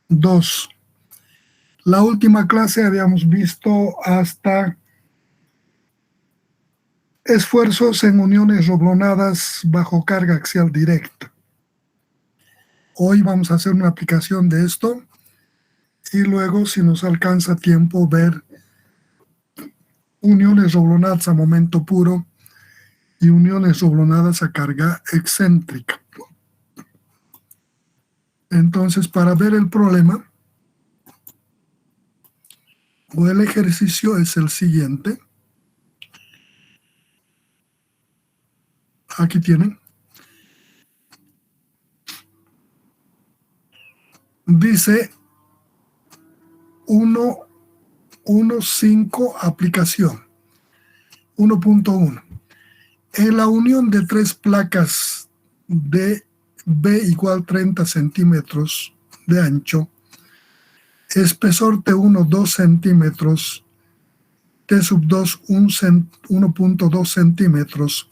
2. La última clase habíamos visto hasta esfuerzos en uniones roblonadas bajo carga axial directa. Hoy vamos a hacer una aplicación de esto y luego, si nos alcanza tiempo, ver uniones roblonadas a momento puro y uniones roblonadas a carga excéntrica. Entonces, para ver el problema o el ejercicio es el siguiente. Aquí tienen. Dice 1.5 aplicación. 1.1. En la unión de tres placas de B igual 30 centímetros de ancho, espesor T1 2 centímetros, T sub 2 1.2 centímetros,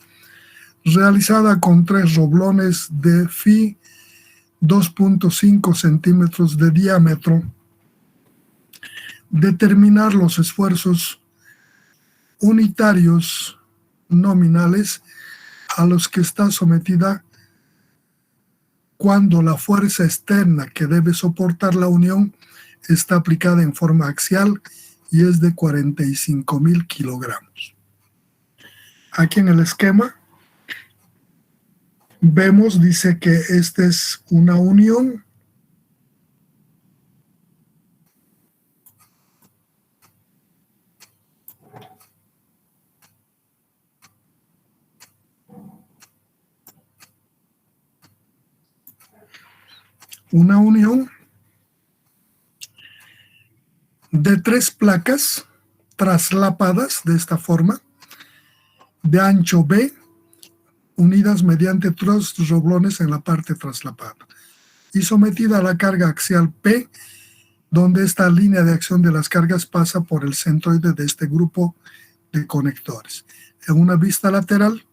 realizada con tres roblones de phi 2.5 centímetros de diámetro, determinar los esfuerzos unitarios nominales a los que está sometida cuando la fuerza externa que debe soportar la unión está aplicada en forma axial y es de 45.000 kilogramos. Aquí en el esquema vemos, dice que esta es una unión de tres placas traslapadas de esta forma, de ancho B, unidas mediante tres roblones en la parte traslapada, y sometida a la carga axial P, donde esta línea de acción de las cargas pasa por el centroide de este grupo de conectores. En una vista lateral,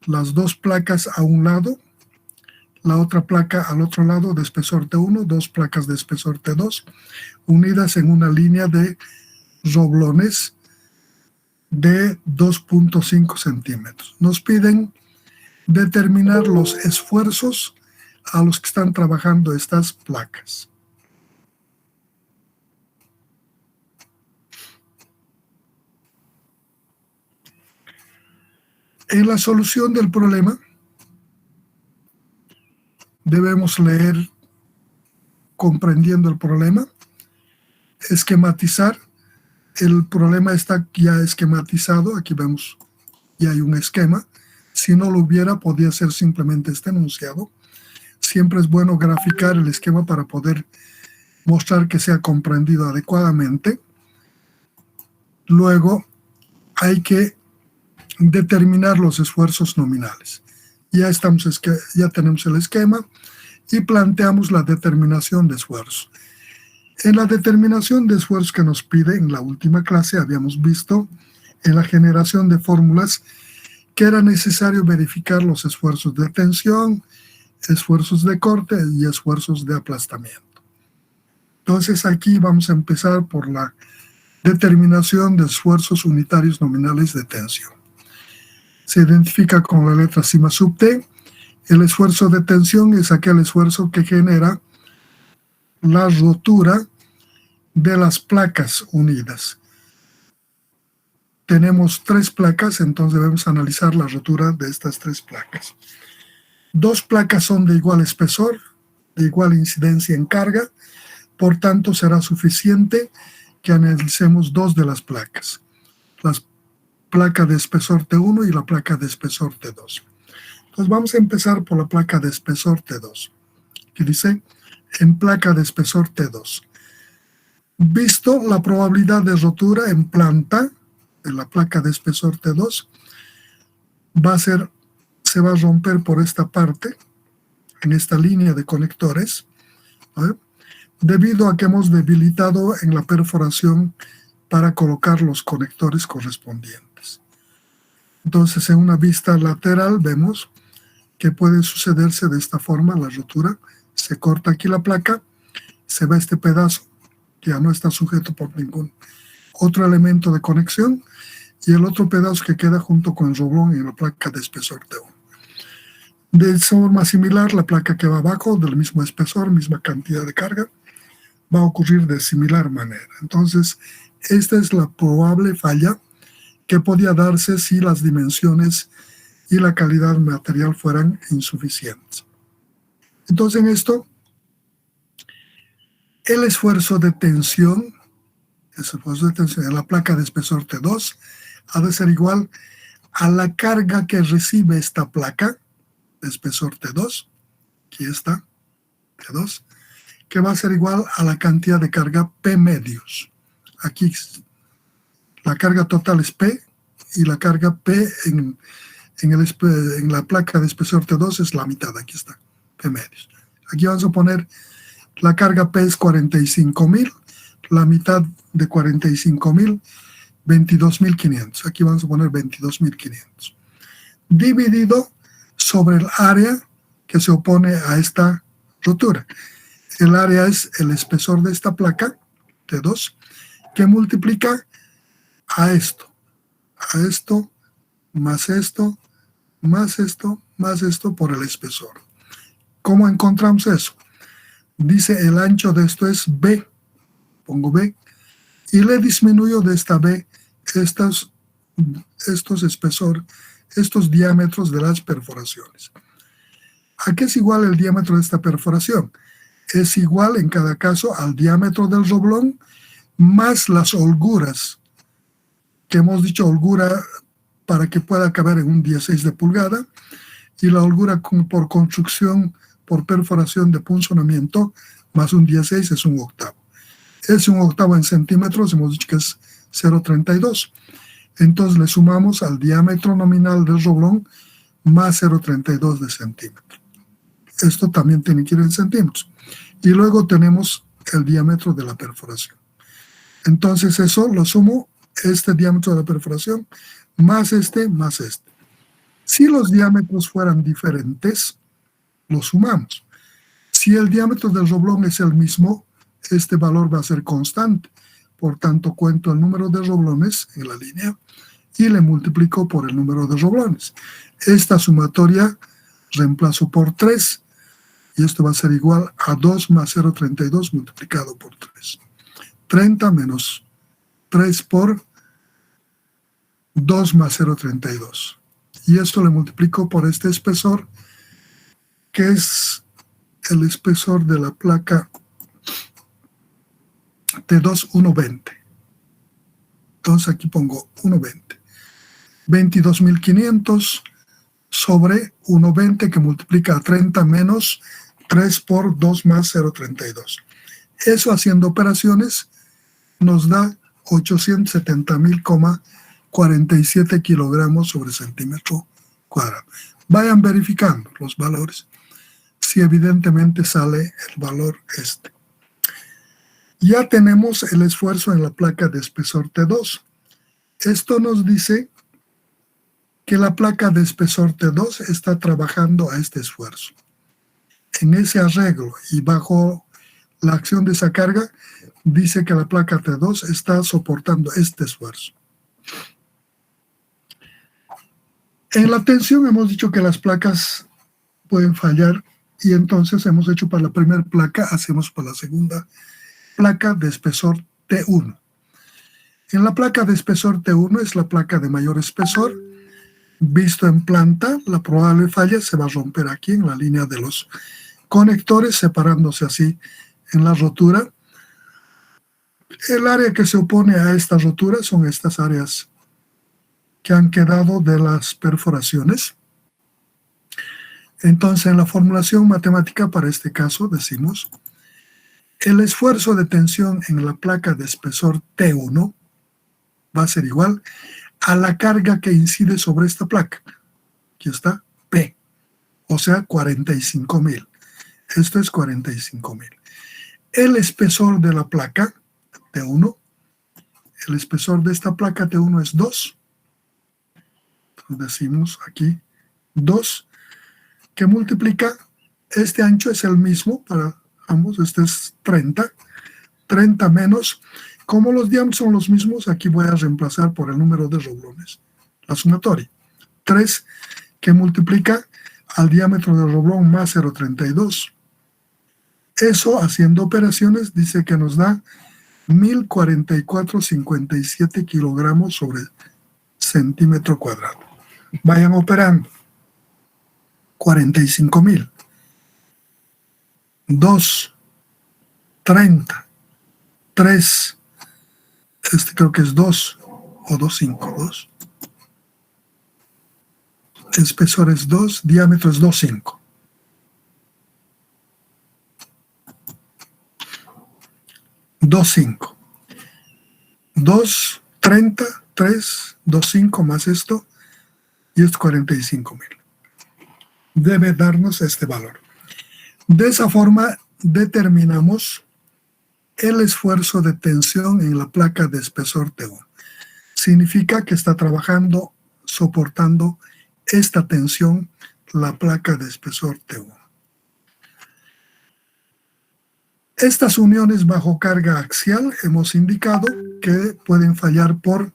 las dos placas a un lado, la otra placa al otro lado de espesor T1, dos placas de espesor T2, unidas en una línea de roblones de 2.5 centímetros. Nos piden determinar los esfuerzos a los que están trabajando estas placas. En la solución del problema, debemos leer comprendiendo el problema, esquematizar. El problema está ya esquematizado. Aquí vemos, ya hay un esquema. Si no lo hubiera, podría ser simplemente este enunciado. Siempre es bueno graficar el esquema para poder mostrar que sea comprendido adecuadamente. Luego, hay que determinar los esfuerzos nominales. Ya tenemos el esquema y planteamos la determinación de esfuerzos. En la determinación de esfuerzos que nos pide en la última clase habíamos visto en la generación de fórmulas que era necesario verificar los esfuerzos de tensión, esfuerzos de corte y esfuerzos de aplastamiento. Entonces aquí vamos a empezar por la determinación de esfuerzos unitarios nominales de tensión. Se identifica con la letra sigma sub T. El esfuerzo de tensión es aquel esfuerzo que genera la rotura de las placas unidas. Tenemos tres placas, entonces debemos analizar la rotura de estas tres placas. Dos placas son de igual espesor, de igual incidencia en carga, por tanto será suficiente que analicemos dos de las placas. La placa de espesor T1 y la placa de espesor T2. Entonces vamos a empezar por la placa de espesor T2, que dice, en placa de espesor T2. Visto la probabilidad de rotura en planta de la placa de espesor T2, se va a romper por esta parte, en esta línea de conectores, ¿vale? Debido a que hemos debilitado en la perforación para colocar los conectores correspondientes. Entonces, en una vista lateral vemos que puede sucederse de esta forma la rotura Se corta aquí la placa, se ve este pedazo, que ya no está sujeto por ningún otro elemento de conexión, y el otro pedazo que queda junto con el roblón en la placa de espesor T1. De forma similar, la placa que va abajo, del mismo espesor, misma cantidad de carga, va a ocurrir de similar manera. Entonces, esta es la probable falla que podía darse si las dimensiones y la calidad material fueran insuficientes. Entonces, en esto, el esfuerzo de tensión en la placa de espesor T2 ha de ser igual a la carga que recibe esta placa de espesor T2, aquí está, T2, que va a ser igual a la cantidad de carga P medios. Aquí la carga total es P y la carga P en la placa de espesor T2 es la mitad, aquí está, P medios. Aquí vamos a poner la carga P es 45.000, la mitad de 45.000, 22.500. Aquí vamos a poner 22.500. Dividido sobre el área que se opone a esta rotura. El área es el espesor de esta placa, T2, que multiplica a esto, más esto, más esto, más esto por el espesor. ¿Cómo encontramos eso? Dice el ancho de esto es B, pongo B, y le disminuyo de esta B estos diámetros de las perforaciones. ¿A qué es igual el diámetro de esta perforación? Es igual en cada caso al diámetro del roblón más las holguras, que hemos dicho holgura para que pueda caber en un 16 de pulgada, y la holgura por construcción, por perforación de punzonamiento, más un 16 es un octavo. Es un octavo en centímetros, hemos dicho que es 0,32. Entonces le sumamos al diámetro nominal del roblón más 0,32 de centímetro. Esto también tiene que ir en centímetros. Y luego tenemos el diámetro de la perforación. Entonces eso lo sumo, este diámetro de la perforación, más este. Si los diámetros fueran diferentes, lo sumamos. Si el diámetro del roblón es el mismo, este valor va a ser constante. Por tanto, cuento el número de roblones en la línea y le multiplico por el número de roblones. Esta sumatoria reemplazo por 3 y esto va a ser igual a 2 más 0,32 multiplicado por 3. 30 menos 3 por 2 más 0,32. Y esto le multiplico por este espesor, que es el espesor de la placa T2 1,20. Entonces aquí pongo 1,20. 22.500 sobre 1,20 que multiplica a 30 menos 3 por 2 más 0,32. Eso haciendo operaciones nos da 870.047 kilogramos sobre centímetro cuadrado. Vayan verificando los valores, si evidentemente sale el valor este. Ya tenemos el esfuerzo en la placa de espesor T2. Esto nos dice que la placa de espesor T2 está trabajando a este esfuerzo. En ese arreglo y bajo la acción de esa carga, dice que la placa T2 está soportando este esfuerzo. En la tensión hemos dicho que las placas pueden fallar y entonces hemos hecho para la primera placa, hacemos para la segunda placa de espesor T1. En la placa de espesor T1 es la placa de mayor espesor. Visto en planta, la probable falla se va a romper aquí en la línea de los conectores, separándose así en la rotura. El área que se opone a esta rotura son estas áreas que han quedado de las perforaciones. Entonces, en la formulación matemática para este caso decimos el esfuerzo de tensión en la placa de espesor T1 va a ser igual a la carga que incide sobre esta placa. Aquí está, P, o sea, 45.000. Esto es 45.000. El espesor de la placa T1, el espesor de esta placa T1 es 2. Entonces decimos aquí 2, que multiplica Este ancho es el mismo para ambos, este es 30. 30 menos, como los diámetros son los mismos, aquí voy a reemplazar por el número de roblones, la sumatoria. 3 que multiplica al diámetro del roblón más 0,32. Eso, haciendo operaciones, dice que nos da 1044,57 kilogramos sobre centímetro cuadrado. Vayan operando. 45,000. 2. 30. 3. Este creo que es 2 o 2,5. 2. Espesor es 2, diámetro es 2,5. 2,5. 2, 30, 3, 2,5 más esto, y es 45,000. Debe darnos este valor. De esa forma determinamos el esfuerzo de tensión en la placa de espesor T1. Significa que está trabajando, soportando esta tensión la placa de espesor T1. Estas uniones bajo carga axial hemos indicado que pueden fallar por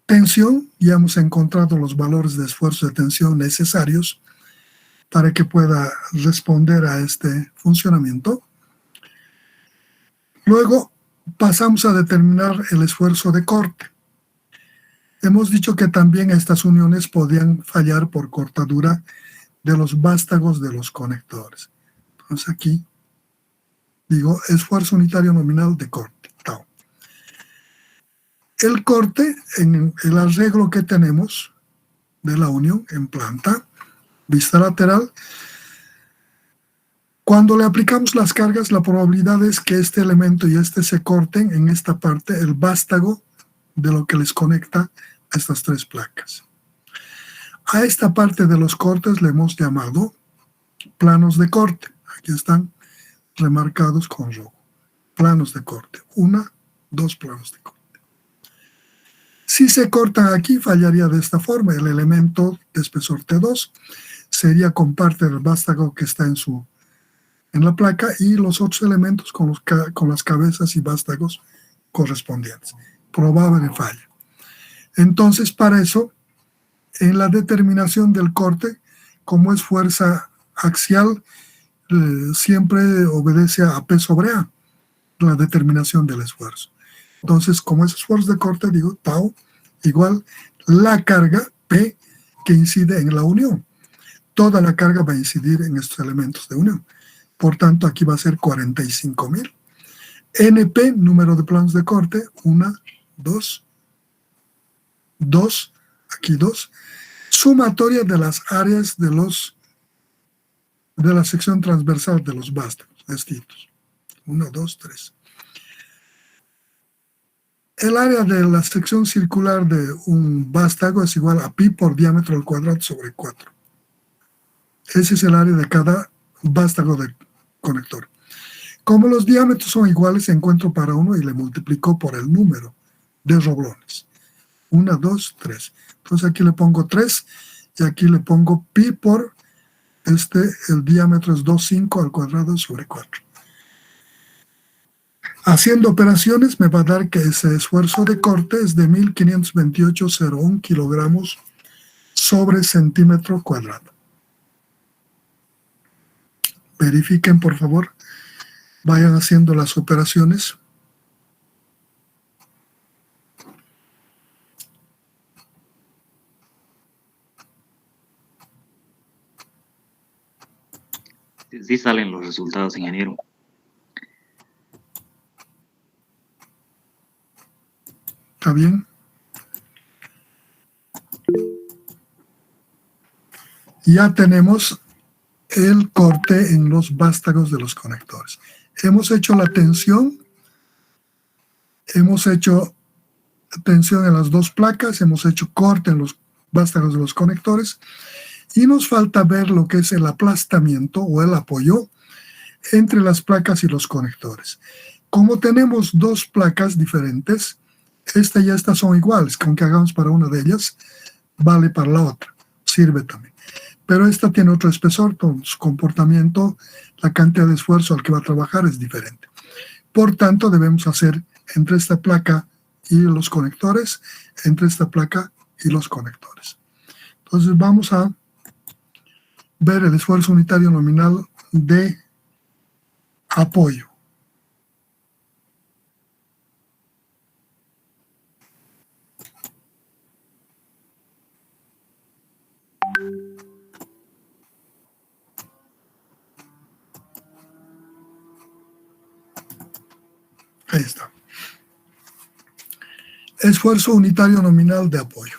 tensión. Ya hemos encontrado los valores de esfuerzo de tensión necesarios para que pueda responder a este funcionamiento. Luego pasamos a determinar el esfuerzo de corte. Hemos dicho que también estas uniones podían fallar por cortadura de los vástagos de los conectores. Entonces aquí digo esfuerzo unitario nominal de corte, tau. El corte, en el arreglo que tenemos de la unión en planta, vista lateral, cuando le aplicamos las cargas, la probabilidad es que este elemento y este se corten en esta parte, el vástago de lo que les conecta a estas tres placas. A esta parte de los cortes le hemos llamado planos de corte. Aquí están remarcados con rojo. Planos de corte. 1, 2 planos de corte. Si se cortan aquí, fallaría de esta forma. El elemento de espesor T2 sería con parte del vástago que está en la placa y los otros elementos con las cabezas y vástagos correspondientes. Probable falla. Entonces, para eso, en la determinación del corte, como es fuerza axial, siempre obedece a P sobre A, la determinación del esfuerzo. Entonces, como es esfuerzo de corte, digo, tau igual la carga P que incide en la unión. Toda la carga va a incidir en estos elementos de unión. Por tanto, aquí va a ser 45,000. NP, número de planos de corte, 1, 2, 2, aquí 2. Sumatoria de las áreas de la sección transversal de los vástagos, estos. 1, 2, 3. El área de la sección circular de un vástago es igual a pi por diámetro al cuadrado sobre 4. Ese es el área de cada vástago de conector. Como los diámetros son iguales, encuentro para uno y le multiplico por el número de roblones. 1, 2, 3. Entonces aquí le pongo 3 y aquí le pongo pi por el diámetro es 2,5 al cuadrado sobre 4. Haciendo operaciones me va a dar que ese esfuerzo de corte es de 1528,01 kilogramos sobre centímetro cuadrado. Verifiquen, por favor. Vayan haciendo las operaciones. Sí salen los resultados, ingeniero. ¿Está bien? Ya tenemos el corte en los vástagos de los conectores. Hemos hecho la tensión. Hemos hecho tensión en las dos placas. Hemos hecho corte en los vástagos de los conectores. Y nos falta ver lo que es el aplastamiento o el apoyo entre las placas y los conectores. Como tenemos dos placas diferentes, esta y esta son iguales. Con que hagamos para una de ellas, vale para la otra. Sirve también. pero esta tiene otro espesor, su comportamiento, la cantidad de esfuerzo al que va a trabajar es diferente. Por tanto, debemos hacer entre esta placa y los conectores, entre esta placa y los conectores. Entonces vamos a ver el esfuerzo unitario nominal de apoyo. Ahí está. Esfuerzo unitario nominal de apoyo.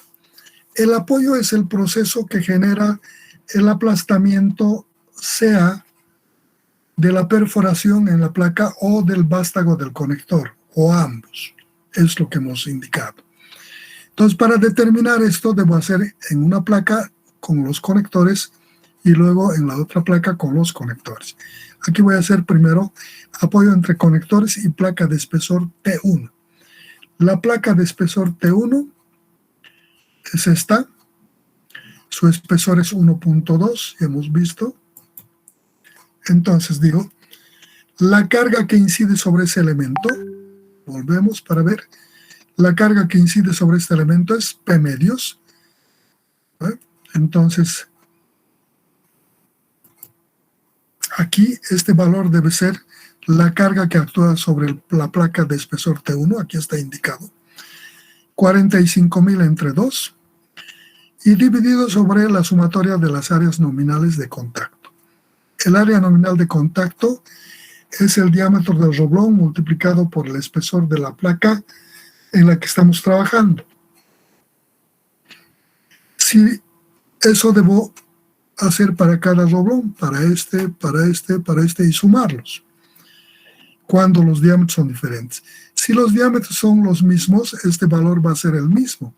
El apoyo es el proceso que genera el aplastamiento, sea de la perforación en la placa o del vástago del conector, o ambos. Es lo que hemos indicado. Entonces, para determinar esto, debo hacer en una placa con los conectores y luego en la otra placa con los conectores. Aquí voy a hacer primero apoyo entre conectores y placa de espesor T1. La placa de espesor T1 es esta. Su espesor es 1.2, ya hemos visto. Entonces digo, la carga que incide sobre ese elemento, volvemos para ver, la carga que incide sobre este elemento es P medios. Entonces, aquí este valor debe ser la carga que actúa sobre la placa de espesor T1, aquí está indicado, 45.000 entre 2, y dividido sobre la sumatoria de las áreas nominales de contacto. El área nominal de contacto es el diámetro del roblón multiplicado por el espesor de la placa en la que estamos trabajando. Si eso debo hacer para cada roblón, para este, y sumarlos, cuando los diámetros son diferentes. Si los diámetros son los mismos, este valor va a ser el mismo.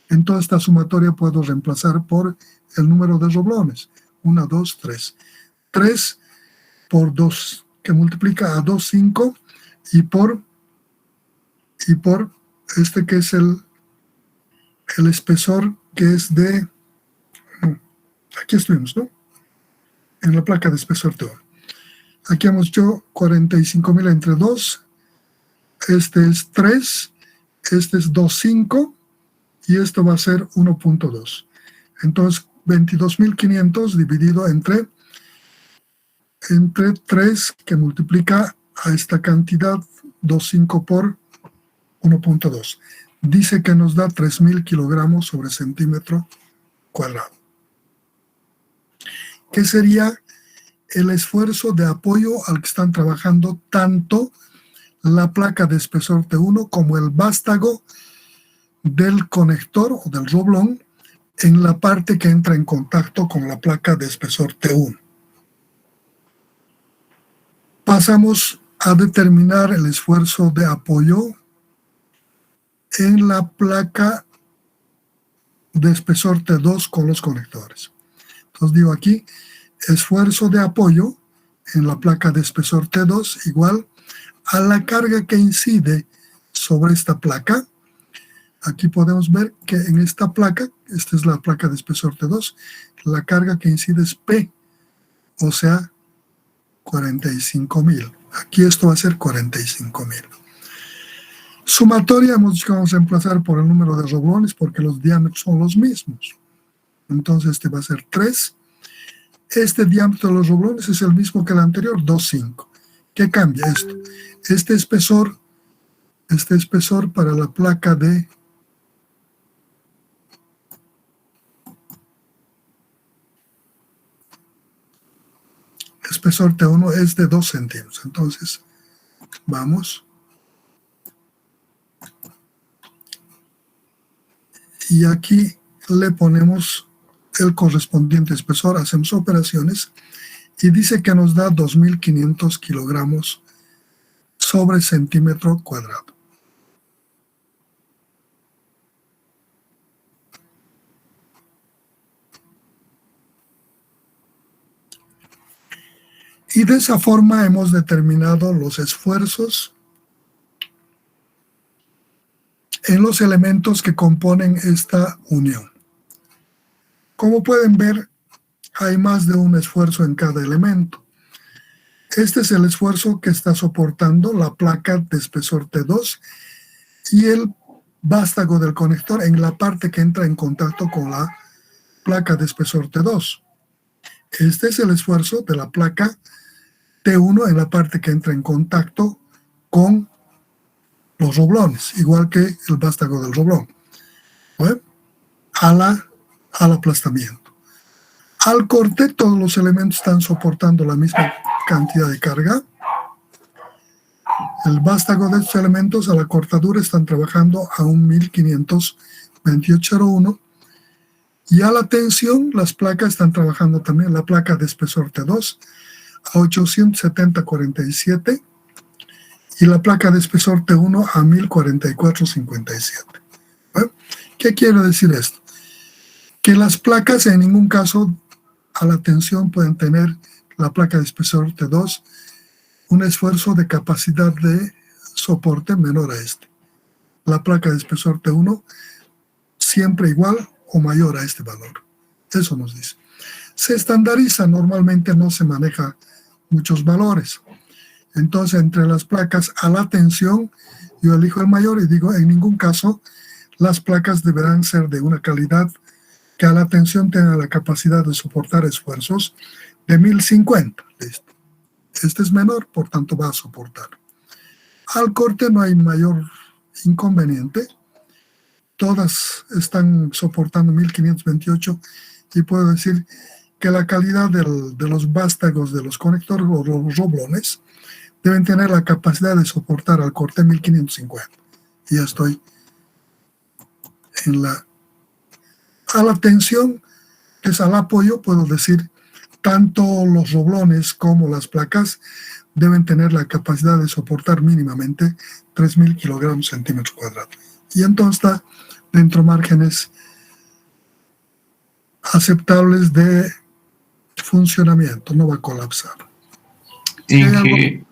En toda esta sumatoria puedo reemplazar por el número de roblones. 1, 2, 3. 3 por 2, que multiplica a 2, 5, y por este que es el espesor, que es de... Aquí estuvimos, ¿no? En la placa de espesor T1. Aquí hemos hecho 45.000 entre 2. Este es 3. Este es 2.5. Y esto va a ser 1.2. Entonces, 22.500 dividido entre 3, que multiplica a esta cantidad, 2.5 por 1.2. Dice que nos da 3.000 kilogramos sobre centímetro cuadrado. ¿Qué sería el esfuerzo de apoyo al que están trabajando tanto la placa de espesor T1 como el vástago del conector o del roblón en la parte que entra en contacto con la placa de espesor T1? Pasamos a determinar el esfuerzo de apoyo en la placa de espesor T2 con los conectores. Entonces digo aquí, esfuerzo de apoyo en la placa de espesor T2 igual a la carga que incide sobre esta placa. Aquí podemos ver que en esta placa, esta es la placa de espesor T2, la carga que incide es P, o sea, 45.000. Aquí esto va a ser 45.000. Sumatoria hemos dicho que vamos a reemplazar por el número de roblones porque los diámetros son los mismos. Entonces este va a ser 3. Este diámetro de los roblones es el mismo que el anterior, 2,5. ¿Qué cambia esto? Este espesor para la placa de espesor T1 es de 2 centímetros. Entonces, vamos. Y aquí le ponemos el correspondiente espesor, hacemos operaciones y dice que nos da 2.500 kilogramos sobre centímetro cuadrado. Y de esa forma hemos determinado los esfuerzos en los elementos que componen esta unión. Como pueden ver, hay más de un esfuerzo en cada elemento. Este es el esfuerzo que está soportando la placa de espesor T2 y el vástago del conector en la parte que entra en contacto con la placa de espesor T2. Este es el esfuerzo de la placa T1 en la parte que entra en contacto con los roblones, igual que el vástago del roblón, ¿eh? Al aplastamiento. Al corte, todos los elementos están soportando la misma cantidad de carga. El vástago de estos elementos a la cortadura están trabajando a un 1528.01 y a la tensión las placas están trabajando también, la placa de espesor T2 a 870.47 y la placa de espesor T1 a 1044.57. ¿Eh? ¿Qué quiere decir esto? Que las placas en ningún caso a la tensión pueden tener, la placa de espesor T2, un esfuerzo de capacidad de soporte menor a este. La placa de espesor T1 siempre igual o mayor a este valor. Eso nos dice. Se estandariza, normalmente no se maneja muchos valores. Entonces, entre las placas a la tensión, yo elijo el mayor y digo, en ningún caso, las placas deberán ser de una calidad que a la tensión tenga la capacidad de soportar esfuerzos de 1050. Listo. Este es menor, por tanto va a soportar. Al corte no hay mayor inconveniente. Todas están soportando 1528 y puedo decir que la calidad de los vástagos de los conectores o los roblones deben tener la capacidad de soportar al corte 1550. Y ya estoy en a la tensión, que es al apoyo, puedo decir, tanto los roblones como las placas deben tener la capacidad de soportar mínimamente 3.000 kilogramos centímetros cuadrados. Y entonces está dentro márgenes aceptables de funcionamiento, no va a colapsar. Inge,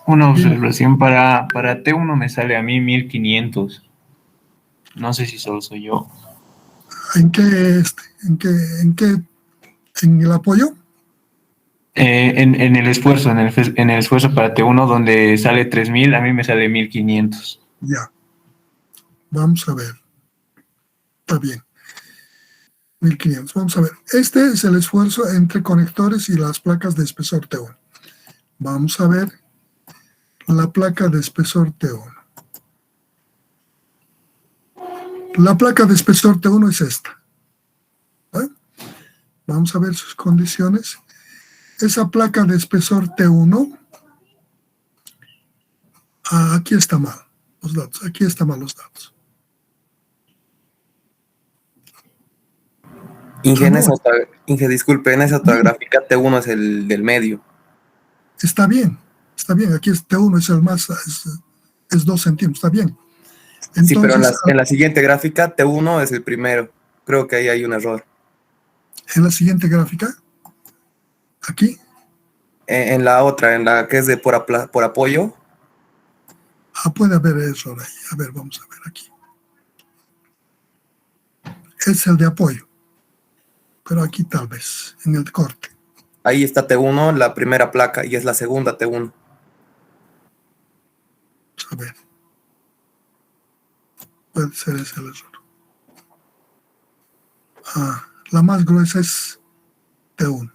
una observación para T1 me sale a mí 1500. No sé si solo soy yo. ¿En el apoyo? En el esfuerzo, en el esfuerzo para T1 donde sale 3000, a mí me sale 1500. Ya. Vamos a ver. Está bien. 1500. Vamos a ver. Este es el esfuerzo entre conectores y las placas de espesor T1. Vamos a ver la placa de espesor T1. La placa de espesor T1 es esta. ¿Eh? Vamos a ver sus condiciones. Esa placa de espesor T1, aquí está mal los datos. Aquí están mal los datos. Inge, disculpe, en esa otra gráfica T1 es el del medio. Está bien. Aquí T1 es el más, es 2 centímetros, está bien. Entonces, sí, pero en la siguiente gráfica T1 es el primero. Creo que ahí hay un error. En la siguiente gráfica, aquí. En la otra, en la que es de por apoyo. Puede haber error ahí. A ver, vamos a ver aquí. Es el de apoyo. Pero aquí tal vez, en el corte. Ahí está T1, la primera placa, y es la segunda T1. A ver. Puede ser ese el error. La más gruesa es T1.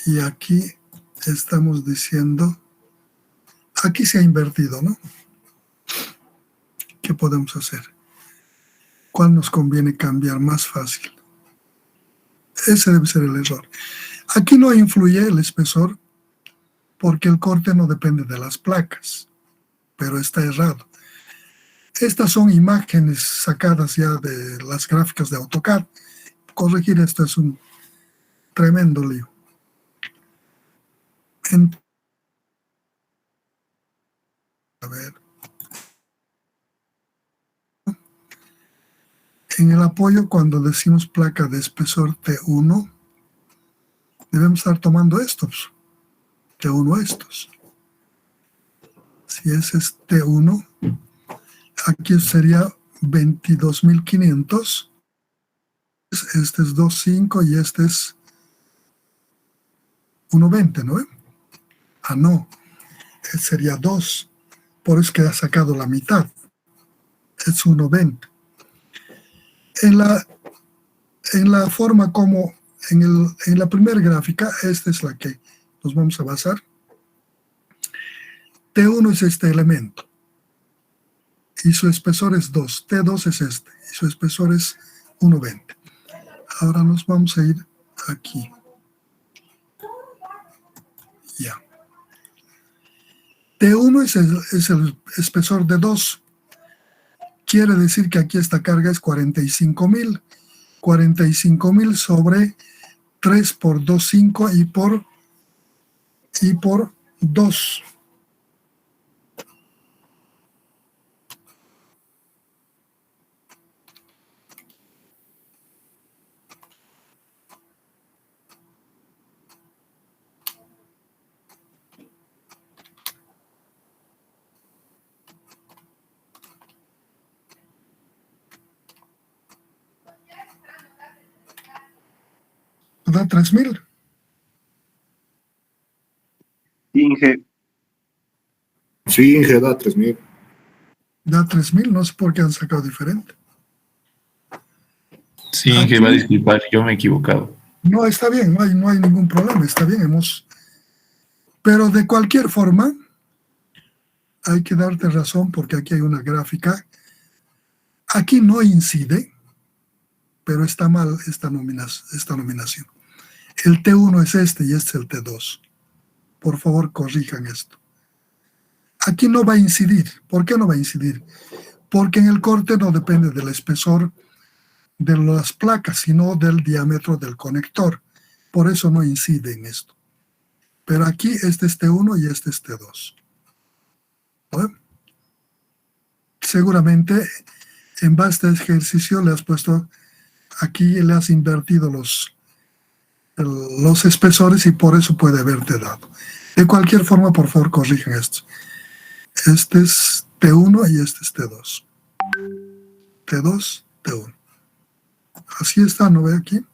Y aquí estamos diciendo, aquí se ha invertido, ¿no? ¿Qué podemos hacer? ¿Cuál nos conviene cambiar más fácil? Ese debe ser el error. Aquí no influye el espesor porque el corte no depende de las placas, pero está errado. Estas son imágenes sacadas ya de las gráficas de AutoCAD. Corregir esto es un tremendo lío. A ver. En el apoyo, cuando decimos placa de espesor T1, debemos estar tomando estos. T1 estos. Si ese es T1, aquí sería 22.500 este es 2,5 y este es 1,20, ¿no? Ah, no, sería 2. Por eso que ha sacado la mitad. Es 1,20. En la forma como, en la primera gráfica, esta es la que nos vamos a basar. T1 es este elemento. Y su espesor es 2. T2 es este. Y su espesor es 1,20. Ahora nos vamos a ir aquí. Ya. T1 es el espesor de 2. Quiere decir que aquí esta carga es 45,000. 45,000 sobre 3 por 2,5 y por 2. Da 3,000. Inge, Sí, Inge, da 3,000. Da 3,000. No sé por qué han sacado diferente. Sí, Inge, va a disculpar, yo me he equivocado. No, está bien, no hay ningún problema, está bien, pero de cualquier forma, hay que darte razón porque aquí hay una gráfica. Aquí no incide, pero está mal esta nominación. El T1 es este y este es el T2. Por favor, corrijan esto. Aquí no va a incidir. ¿Por qué no va a incidir? Porque en el corte no depende del espesor de las placas, sino del diámetro del conector. Por eso no incide en esto. Pero aquí este es T1 y este es T2. ¿No? Seguramente en base a este ejercicio le has puesto, aquí le has invertido los espesores y por eso puede haberte dado. De cualquier forma, por favor, corrijan esto. Este es T1 y este es T2. T2, T1. Así está, ¿no ve aquí?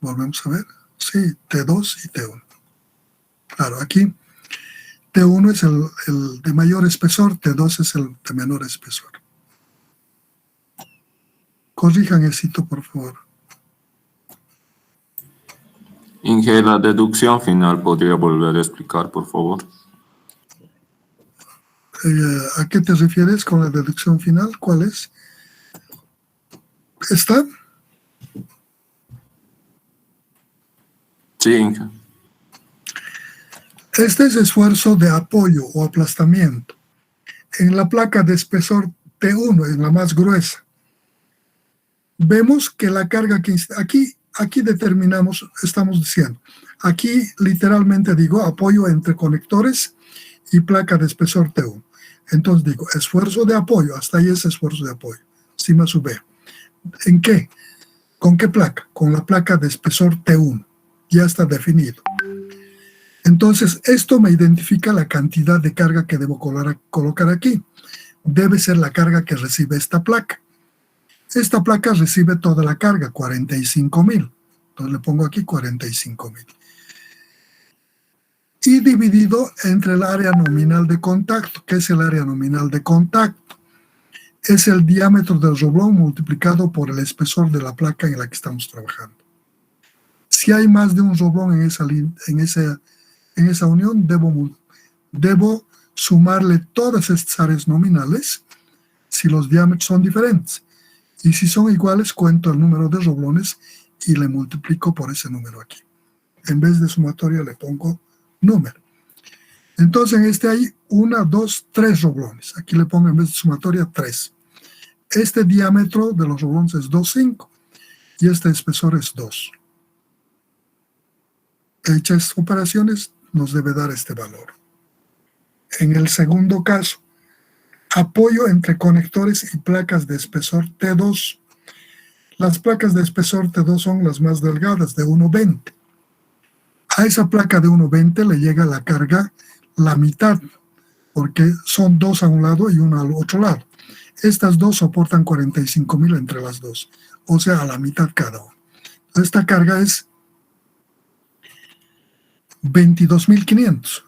Volvemos a ver. Sí, T2 y T1. Claro, aquí T1 es el de mayor espesor, T2 es el de menor espesor. Corrijan eso, por favor. Inge, la deducción final, ¿podría volver a explicar, por favor? ¿A qué te refieres con la deducción final? ¿Cuál es? ¿Está? Sí, Inge. Este es esfuerzo de apoyo o aplastamiento. En la placa de espesor T1, en la más gruesa, vemos que la carga que aquí determinamos, estamos diciendo, aquí literalmente digo apoyo entre conectores y placa de espesor T1. Entonces digo, esfuerzo de apoyo, hasta ahí es esfuerzo de apoyo, C más V. ¿En qué? ¿Con qué placa? Con la placa de espesor T1, ya está definido. Entonces, esto me identifica la cantidad de carga que debo colocar aquí. Debe ser la carga que recibe esta placa. Esta placa recibe toda la carga, 45,000. Entonces le pongo aquí 45,000. Y dividido entre el área nominal de contacto. ¿Qué es el área nominal de contacto? Es el diámetro del roblón multiplicado por el espesor de la placa en la que estamos trabajando. Si hay más de un roblón en esa unión, debo sumarle todas estas áreas nominales si los diámetros son diferentes. Y si son iguales, cuento el número de roblones y le multiplico por ese número aquí. En vez de sumatoria le pongo número. Entonces en este hay 1, 2, 3 roblones. Aquí le pongo en vez de sumatoria 3. Este diámetro de los roblones es 2,5 y este espesor es 2. Hechas operaciones nos debe dar este valor. En el segundo caso, apoyo entre conectores y placas de espesor T2. Las placas de espesor T2 son las más delgadas, de 1,20. A esa placa de 1,20 le llega la carga la mitad, porque son 2 a un lado y 1 al otro lado. Estas dos soportan 45.000 entre las dos, o sea, a la mitad cada una. Esta carga es 22.500.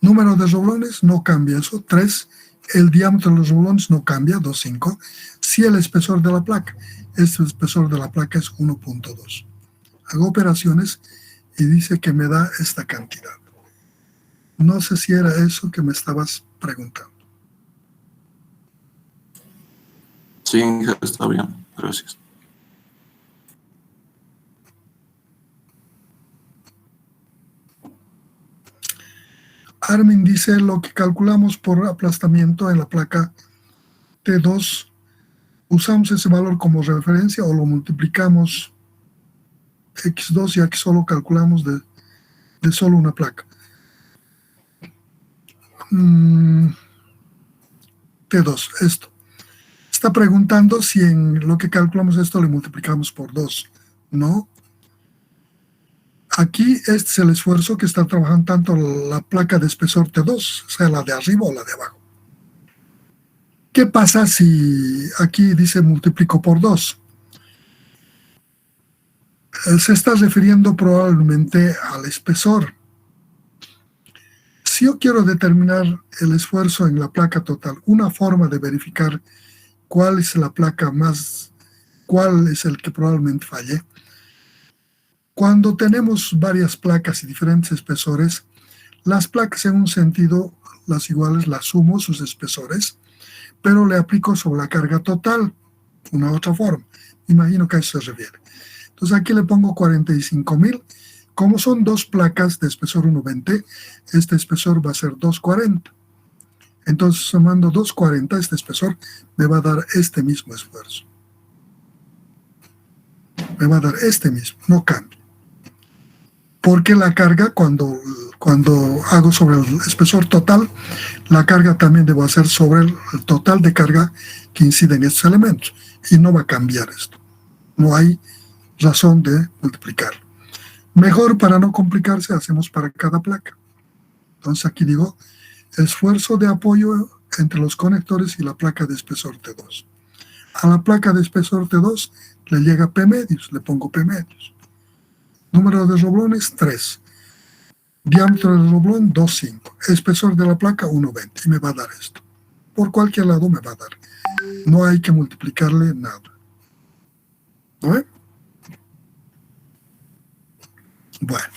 Número de roblones no cambia eso, 3. El diámetro de los roblones no cambia, 2,5. Si el espesor de la placa, este espesor de la placa es 1.2. Hago operaciones y dice que me da esta cantidad. No sé si era eso que me estabas preguntando. Sí, Inge, está bien. Gracias. Armin dice, lo que calculamos por aplastamiento en la placa T2, ¿usamos ese valor como referencia o lo multiplicamos X2 y aquí solo calculamos de solo una placa? T2, esto. Está preguntando si en lo que calculamos esto le multiplicamos por 2. No. Aquí este es el esfuerzo que está trabajando tanto la placa de espesor T2, o sea, la de arriba o la de abajo. ¿Qué pasa si aquí dice multiplico por 2? Se está refiriendo probablemente al espesor. Si yo quiero determinar el esfuerzo en la placa total, una forma de verificar cuál es la placa cuál es el que probablemente falle. Cuando tenemos varias placas y diferentes espesores, las placas en un sentido, las iguales, las sumo sus espesores, pero le aplico sobre la carga total, una otra forma. Imagino que a eso se refiere. Entonces aquí le pongo 45.000. Como son dos placas de espesor 1,20, este espesor va a ser 2,40. Entonces sumando 2,40, este espesor me va a dar este mismo esfuerzo. Me va a dar este mismo, no cambia. Porque la carga, cuando hago sobre el espesor total, la carga también debo hacer sobre el total de carga que incide en estos elementos. Y no va a cambiar esto. No hay razón de multiplicar. Mejor, para no complicarse, hacemos para cada placa. Entonces aquí digo, esfuerzo de apoyo entre los conectores y la placa de espesor T2. A la placa de espesor T2 le llega P medios, le pongo P medios. Número de roblones, 3. Diámetro del roblón, 2,5. Espesor de la placa, 1,20. Y me va a dar esto. Por cualquier lado me va a dar. No hay que multiplicarle nada. ¿No ve? Bueno.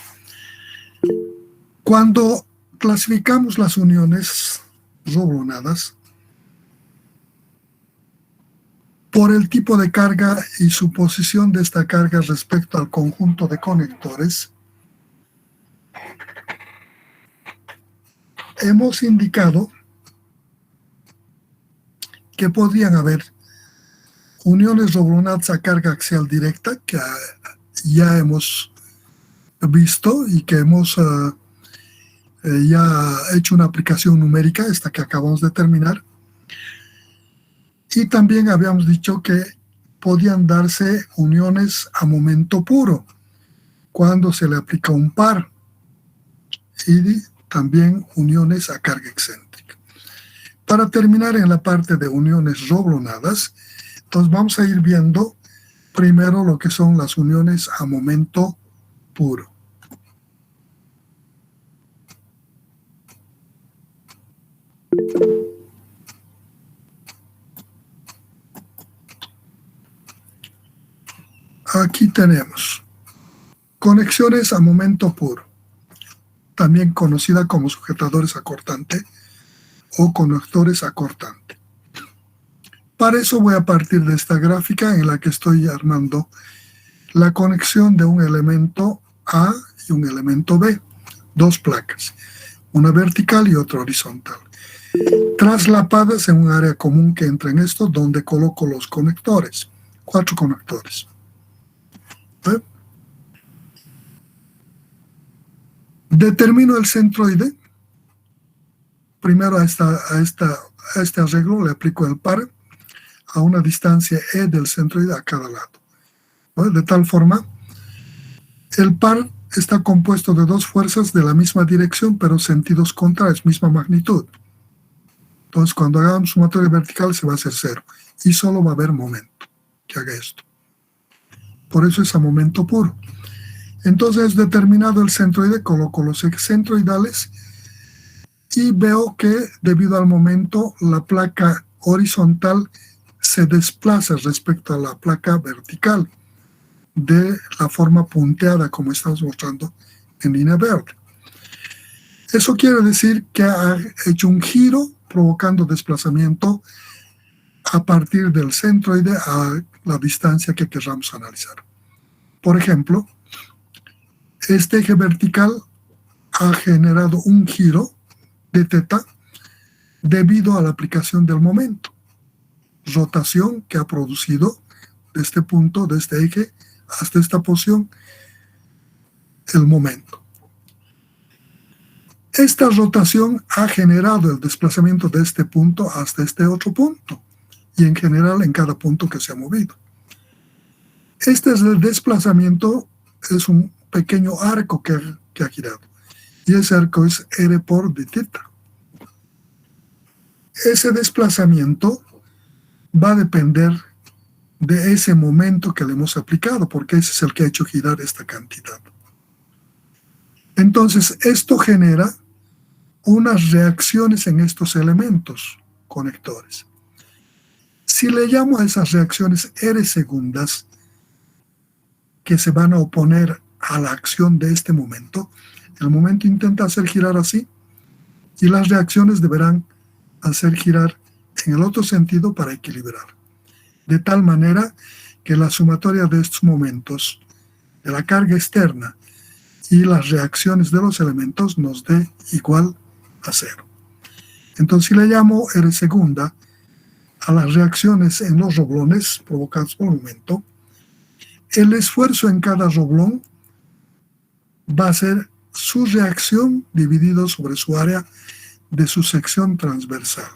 Cuando clasificamos las uniones roblonadas por el tipo de carga y su posición de esta carga respecto al conjunto de conectores, hemos indicado que podrían haber uniones roblonadas a carga axial directa, que ya hemos visto y que hemos ya hecho una aplicación numérica, esta que acabamos de terminar. Y también habíamos dicho que podían darse uniones a momento puro, cuando se le aplica un par, y también uniones a carga excéntrica. Para terminar en la parte de uniones roblonadas, entonces vamos a ir viendo primero lo que son las uniones a momento puro. Aquí tenemos conexiones a momento puro, también conocida como sujetadores a cortante o conectores a cortante. Para eso voy a partir de esta gráfica en la que estoy armando la conexión de un elemento A y un elemento B, dos placas, una vertical y otra horizontal, traslapadas en un área común que entra en esto, donde coloco los conectores, 4 conectores. Determino el centroide. Primero a este arreglo le aplico el par a una distancia E del centroide a cada lado. ¿No? De tal forma, el par está compuesto de dos fuerzas de la misma dirección, pero sentidos contrarios, misma magnitud. Entonces, cuando hagamos sumatoria vertical se va a hacer 0 y solo va a haber momento que haga esto. Por eso es a momento puro. Entonces, determinado el centroide, coloco los centroidales y veo que debido al momento la placa horizontal se desplaza respecto a la placa vertical de la forma punteada como estamos mostrando en línea verde. Eso quiere decir que ha hecho un giro provocando desplazamiento a partir del centroide a la distancia que queramos analizar. Por ejemplo, este eje vertical ha generado un giro de θ debido a la aplicación del momento, rotación que ha producido de este punto, de este eje, hasta esta posición, el momento. Esta rotación ha generado el desplazamiento de este punto hasta este otro punto, y en general en cada punto que se ha movido. Este es el desplazamiento, es un pequeño arco que ha girado, y ese arco es r por dθ. Ese desplazamiento va a depender de ese momento que le hemos aplicado, porque ese es el que ha hecho girar esta cantidad. Entonces, esto genera unas reacciones en estos elementos conectores. Si le llamo a esas reacciones R segundas, que se van a oponer a la acción de este momento, el momento intenta hacer girar así, y las reacciones deberán hacer girar en el otro sentido para equilibrar. De tal manera que la sumatoria de estos momentos, de la carga externa y las reacciones de los elementos nos dé igual a 0. Entonces, si le llamo R segunda a las reacciones en los roblones provocadas por el momento, el esfuerzo en cada roblón va a ser su reacción dividido sobre su área de su sección transversal.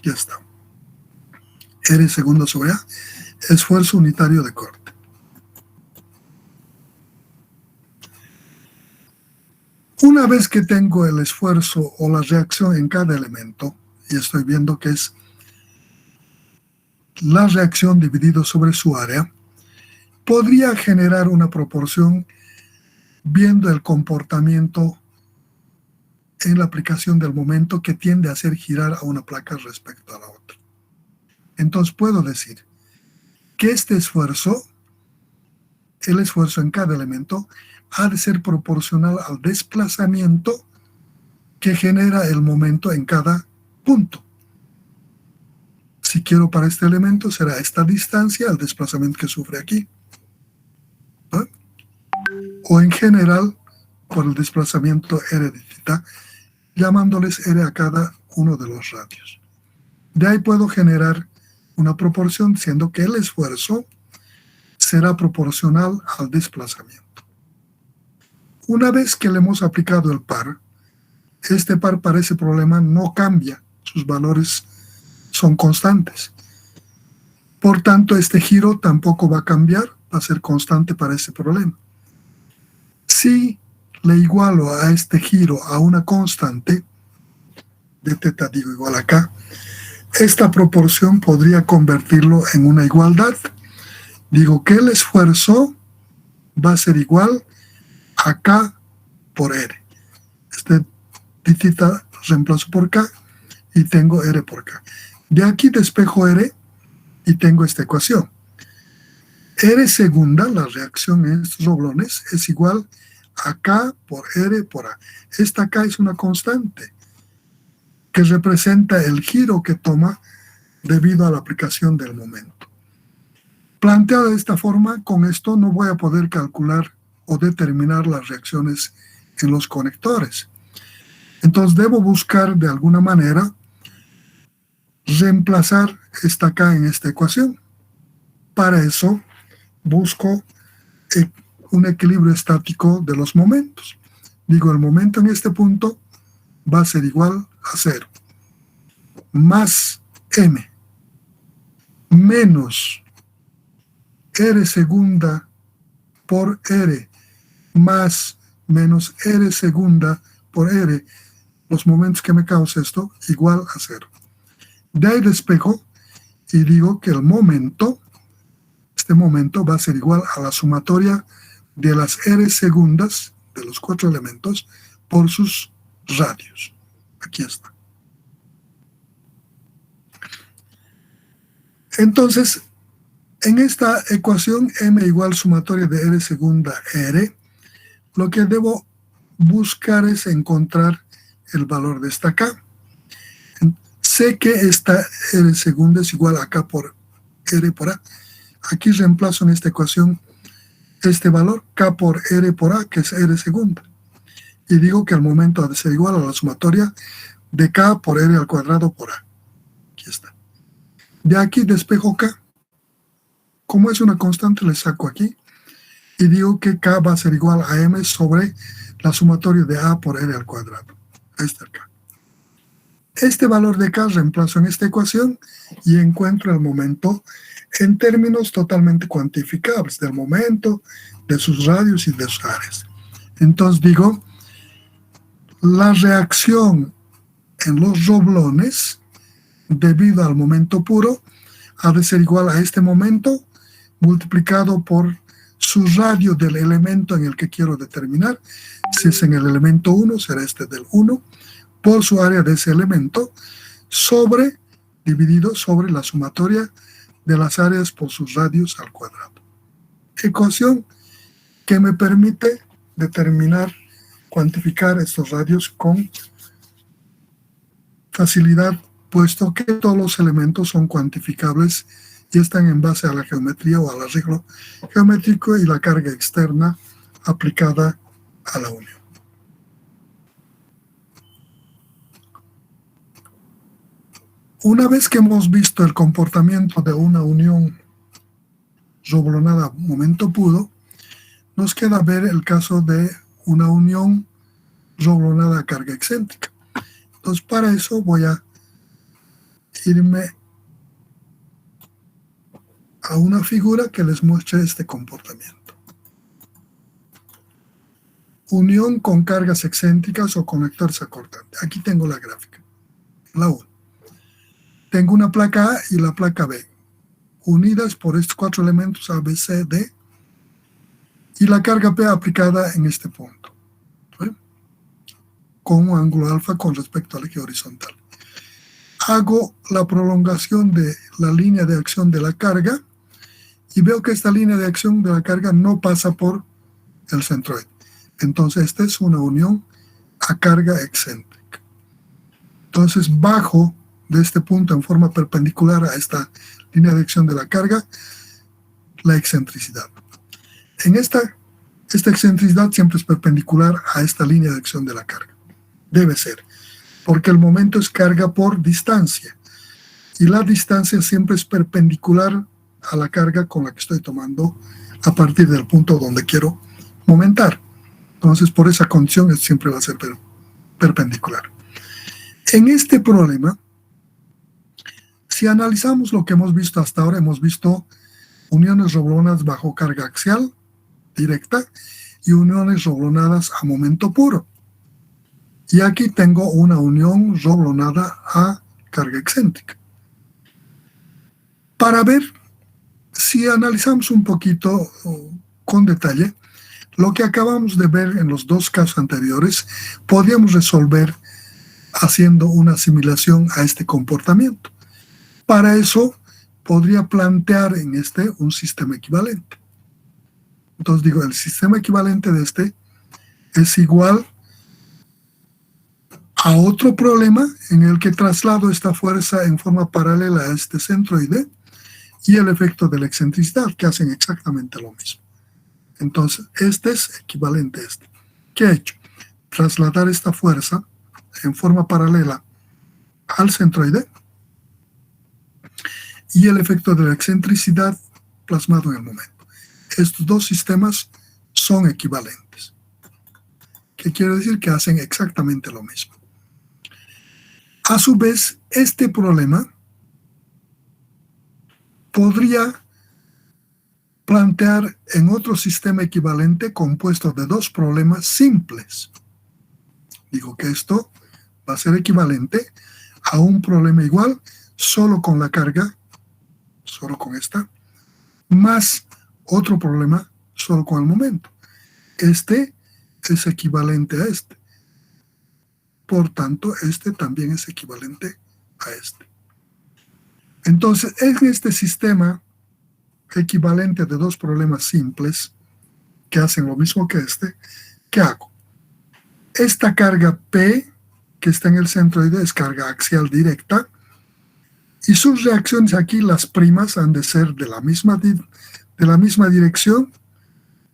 Ya está. R segunda sobre A, esfuerzo unitario de corte. Una vez que tengo el esfuerzo o la reacción en cada elemento, y estoy viendo que es la reacción dividido sobre su área, podría generar una proporción viendo el comportamiento en la aplicación del momento que tiende a hacer girar a una placa respecto a la otra. Entonces puedo decir que este esfuerzo, el esfuerzo en cada elemento, ha de ser proporcional al desplazamiento que genera el momento en cada punto. Si quiero para este elemento, será esta distancia, el desplazamiento que sufre aquí. ¿No? O en general, por el desplazamiento R de θ, llamándoles R a cada uno de los radios. De ahí puedo generar una proporción diciendo que el esfuerzo será proporcional al desplazamiento. Una vez que le hemos aplicado el par, este par para ese problema no cambia, sus valores son constantes. Por tanto, este giro tampoco va a cambiar, va a ser constante para ese problema. Si le igualo a este giro a una constante, de θ digo igual acá, esta proporción podría convertirlo en una igualdad. Digo que el esfuerzo va a ser igual a K por R. Este dθ reemplazo por K y tengo R por K. De aquí despejo R y tengo esta ecuación. R segunda, la reacción en estos roblones, es igual a K por R por A. Esta K es una constante que representa el giro que toma debido a la aplicación del momento. Planteado de esta forma, con esto no voy a poder calcular o determinar las reacciones en los conectores. Entonces debo buscar de alguna manera reemplazar esta K en esta ecuación. Para eso busco un equilibrio estático de los momentos. Digo, el momento en este punto va a ser igual a 0, más m, menos R segunda por R, más menos R segunda por R, los momentos que me causa esto, igual a 0. De ahí despejo y digo que el momento, este momento va a ser igual a la sumatoria de las R segundas de los 4 elementos por sus radios. Aquí está. Entonces, en esta ecuación M igual sumatoria de R segunda R, lo que debo buscar es encontrar el valor de esta K. Sé que esta R segunda es igual a K por R por A. Aquí reemplazo en esta ecuación este valor, K por R por A, que es R segunda. Y digo que el momento ha de ser igual a la sumatoria de K por R al cuadrado por A. Aquí está. De aquí despejo K. Como es una constante, le saco aquí. Y digo que K va a ser igual a M sobre la sumatoria de A por R al cuadrado. Ahí está el K. Este valor de K reemplazo en esta ecuación y encuentro el momento en términos totalmente cuantificables, del momento, de sus radios y de sus áreas. Entonces digo, la reacción en los roblones, debido al momento puro, ha de ser igual a este momento multiplicado por su radio del elemento en el que quiero determinar. Si es en el elemento 1, será este del 1, por su área de ese elemento, dividido sobre la sumatoria de las áreas por sus radios al cuadrado. Ecuación que me permite determinar, cuantificar estos radios con facilidad, puesto que todos los elementos son cuantificables y están en base a la geometría o al arreglo geométrico y la carga externa aplicada a la unión. Una vez que hemos visto el comportamiento de una unión roblonada momento puro, nos queda ver el caso de una unión roblonada a carga excéntrica. Entonces, para eso voy a irme a una figura que les muestre este comportamiento. Unión con cargas excéntricas o conectores acortantes. Aquí tengo la gráfica, la 1. Tengo una placa A y la placa B, unidas por estos 4 elementos A, B, C, D, y la carga P aplicada en este punto, ¿sí?, con un ángulo alfa con respecto al eje horizontal. Hago la prolongación de la línea de acción de la carga y veo que esta línea de acción de la carga no pasa por el centroide. Entonces, esta es una unión a carga excéntrica. Entonces, bajo de este punto en forma perpendicular a esta línea de acción de la carga, la excentricidad. En esta excentricidad siempre es perpendicular a esta línea de acción de la carga. Debe ser, porque el momento es carga por distancia, y la distancia siempre es perpendicular a la carga con la que estoy tomando a partir del punto donde quiero momentar. Entonces, por esa condición siempre va a ser perpendicular. En este problema, si analizamos lo que hemos visto hasta ahora, hemos visto uniones roblonas bajo carga axial directa y uniones roblonadas a momento puro. Y aquí tengo una unión roblonada a carga excéntrica. Para ver, si analizamos un poquito con detalle, lo que acabamos de ver en los 2 casos anteriores, podríamos resolver haciendo una asimilación a este comportamiento. Para eso, podría plantear en este un sistema equivalente. Entonces digo, el sistema equivalente de este es igual a otro problema en el que traslado esta fuerza en forma paralela a este centroide y el efecto de la excentricidad, que hacen exactamente lo mismo. Entonces, este es equivalente a este. ¿Qué he hecho? Trasladar esta fuerza en forma paralela al centroide y el efecto de la excentricidad plasmado en el momento. Estos 2 sistemas son equivalentes. ¿Qué quiere decir? Que hacen exactamente lo mismo. A su vez, este problema podría plantear en otro sistema equivalente compuesto de 2 problemas simples. Digo que esto va a ser equivalente a un problema igual solo con la carga, solo con esta, más otro problema solo con el momento. Este es equivalente a este. Por tanto, este también es equivalente a este. Entonces, en este sistema equivalente de dos problemas simples que hacen lo mismo que este, ¿qué hago? Esta carga P, que está en el centroide, es carga axial directa, y sus reacciones aquí, las primas, han de ser de la misma dirección,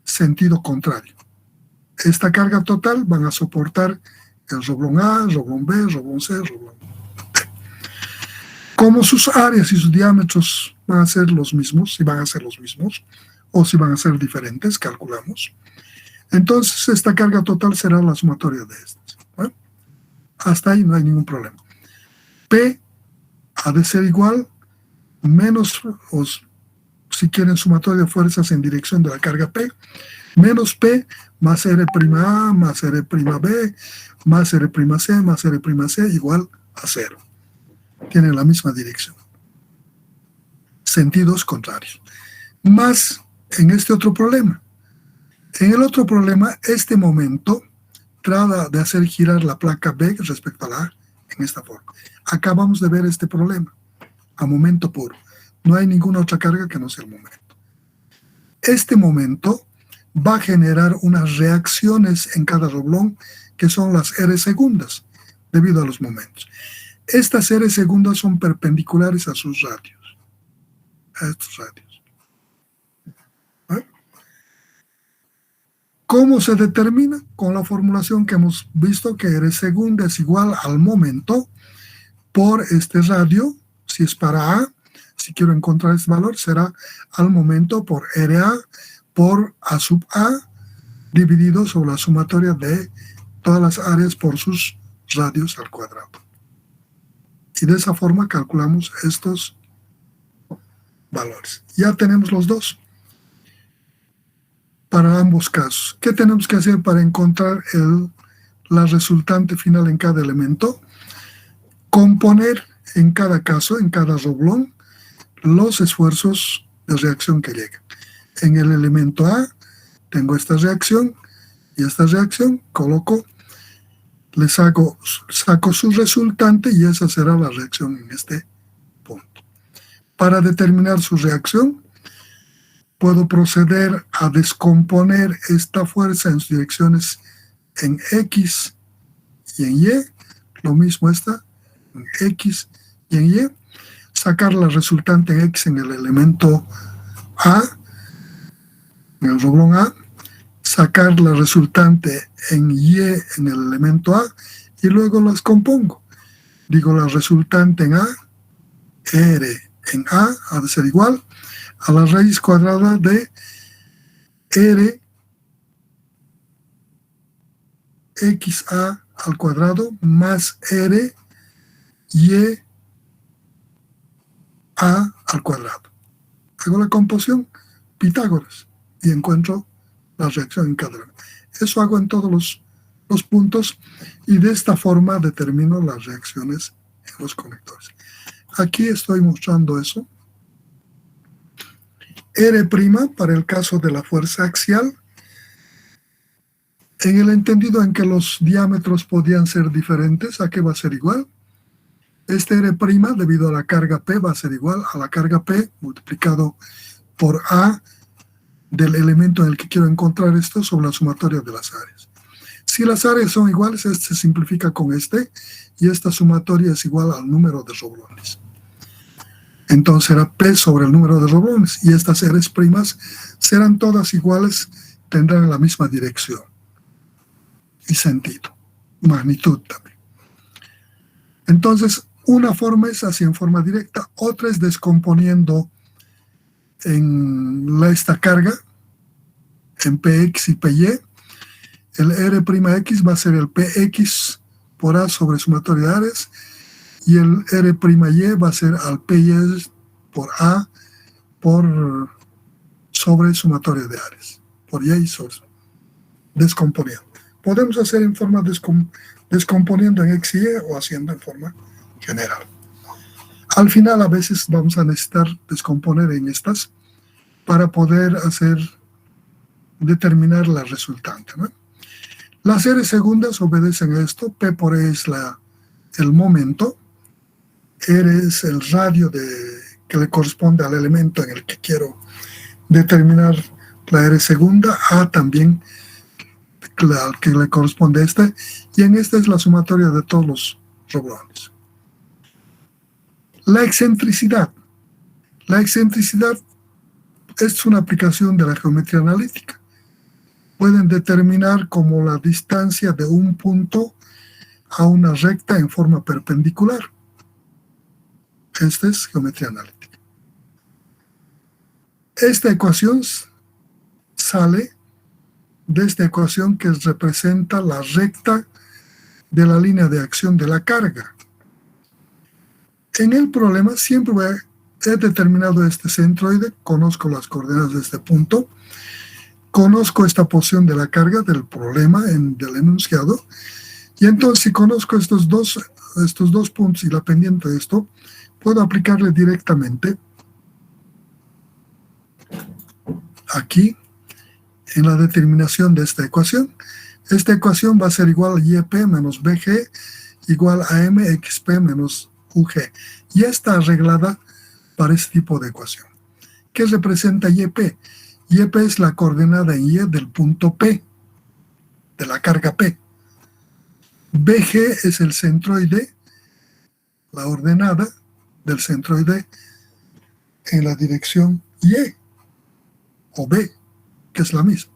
sentido contrario. Esta carga total van a soportar el roblón A, roblón B, roblón C, roblón D. Como sus áreas y sus diámetros van a ser los mismos, si van a ser los mismos, o si van a ser diferentes, calculamos. Entonces, esta carga total será la sumatoria de estas. ¿Bueno? Hasta ahí no hay ningún problema. P ha de ser igual, menos, o si quieren, sumatoria de fuerzas en dirección de la carga P, menos P más R'(A) más R'(B) más R'(C) más R'(C) igual a 0. Tienen la misma dirección. Sentidos contrarios. Más en este otro problema. En el otro problema, este momento trata de hacer girar la placa B respecto a la A en esta forma. Acabamos de ver este problema a momento puro. No hay ninguna otra carga que no sea el momento. Este momento va a generar unas reacciones en cada roblón que son las R segundas debido a los momentos. Estas R segundas son perpendiculares a sus radios, a estos radios. ¿Vale? ¿Cómo se determina? Con la formulación que hemos visto, que R segunda es igual al momento por este radio. Si es para A, si quiero encontrar este valor, será al momento por RA por A sub A dividido sobre la sumatoria de todas las áreas por sus radios al cuadrado. Y de esa forma calculamos estos valores. Ya tenemos los dos para ambos casos. ¿Qué tenemos que hacer para encontrar la resultante final en cada elemento? Componer en cada caso, en cada roblón, los esfuerzos de reacción que llegan. En el elemento A tengo esta reacción y esta reacción, saco su resultante y esa será la reacción en este punto. Para determinar su reacción, puedo proceder a descomponer esta fuerza en sus direcciones en X y en Y, lo mismo esta, en X y en Y, sacar la resultante en X en el elemento A, en el roblón A, sacar la resultante en Y en el elemento A y luego las compongo. Digo, la resultante en A, R en A, ha de ser igual a la raíz cuadrada de R XA al cuadrado más R Y A al cuadrado. Hago la composición, Pitágoras, y encuentro la reacción en cada uno. Eso hago en todos los puntos y de esta forma determino las reacciones en los conectores. Aquí estoy mostrando eso. R' para el caso de la fuerza axial, en el entendido en que los diámetros podían ser diferentes, ¿a qué va a ser igual? Este R' debido a la carga P va a ser igual a la carga P multiplicado por A del elemento en el que quiero encontrar esto sobre la sumatoria de las áreas. Si las áreas son iguales, este se simplifica con este y esta sumatoria es igual al número de roblones. Entonces será P sobre el número de roblones y estas R's primas serán todas iguales, tendrán la misma dirección y sentido, magnitud también. Entonces, una forma es así en forma directa, otra es descomponiendo en esta carga, en Px y Py. El R'X va a ser el Px por A sobre sumatoria de áreas y el R'Y va a ser al Py por A sobre sumatoria de áreas, por Y sobre descomponiendo. Podemos hacer en forma descomponiendo en X y Y o haciendo en forma general. Al final a veces vamos a necesitar descomponer en estas para poder determinar la resultante, ¿no? Las series segundas obedecen a esto. P por E es el momento, R es el radio que le corresponde al elemento en el que quiero determinar la R segunda, A también al que le corresponde a este, y en esta es la sumatoria de todos los roblones. La excentricidad. La excentricidad es una aplicación de la geometría analítica. Pueden determinar como la distancia de un punto a una recta en forma perpendicular. Esta es geometría analítica. Esta ecuación sale de esta ecuación que representa la recta de la línea de acción de la carga. En el problema siempre he determinado este centroide, conozco las coordenadas de este punto, conozco esta posición de la carga del problema del enunciado, y entonces si conozco estos dos puntos y la pendiente de esto, puedo aplicarle directamente aquí en la determinación de esta ecuación. Esta ecuación va a ser igual a YP menos BG igual a MXP menos UG. Ya está arreglada para este tipo de ecuación. ¿Qué representa YP? YP es la coordenada en Y del punto P, de la carga P. BG es el centroide, la ordenada del centroide en la dirección Y o B, que es la misma.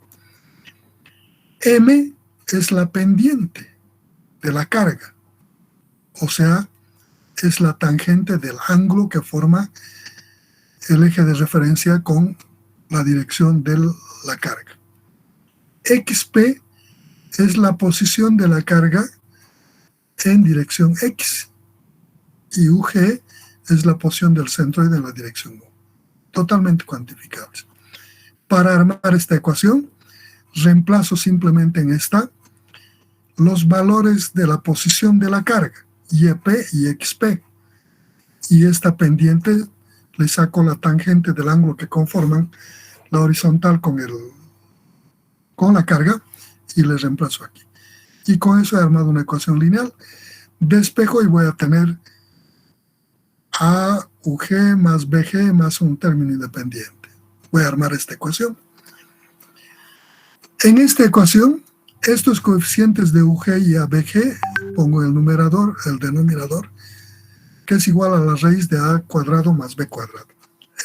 M es la pendiente de la carga, o sea, es la tangente del ángulo que forma el eje de referencia con la dirección de la carga. XP es la posición de la carga en dirección X y UG es la posición del centroide en la dirección U, totalmente cuantificables. Para armar esta ecuación, reemplazo simplemente en esta los valores de la posición de la carga, YP y XP, y esta pendiente le saco la tangente del ángulo que conforman la horizontal con la carga y le reemplazo aquí. Y con eso he armado una ecuación lineal. Despejo y voy a tener AUG más BG más un término independiente. Voy a armar esta ecuación. En esta ecuación, estos coeficientes de UG y ABG, pongo el numerador, el denominador, que es igual a la raíz de A cuadrado más B cuadrado.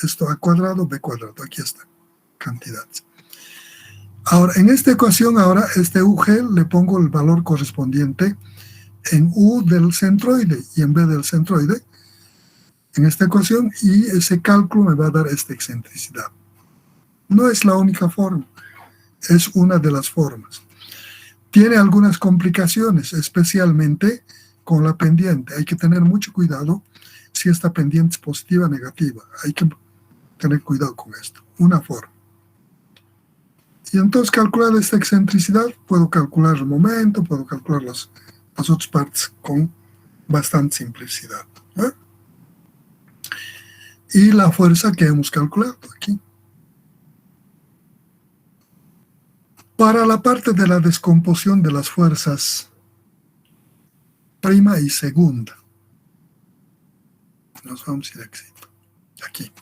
Esto A cuadrado, B cuadrado, aquí está, cantidades. Ahora, en esta ecuación, este UG le pongo el valor correspondiente en U del centroide y en B del centroide, en esta ecuación, y ese cálculo me va a dar esta excentricidad. No es la única forma, es una de las formas. Tiene algunas complicaciones, especialmente con la pendiente. Hay que tener mucho cuidado si esta pendiente es positiva o negativa. Hay que tener cuidado con esto. Una forma. Y entonces, calcular esta excentricidad, puedo calcular el momento, puedo calcular las otras partes con bastante simplicidad, ¿eh? Y la fuerza que hemos calculado aquí. Para la parte de la descomposición de las fuerzas prima y segunda, nos vamos a ir aquí.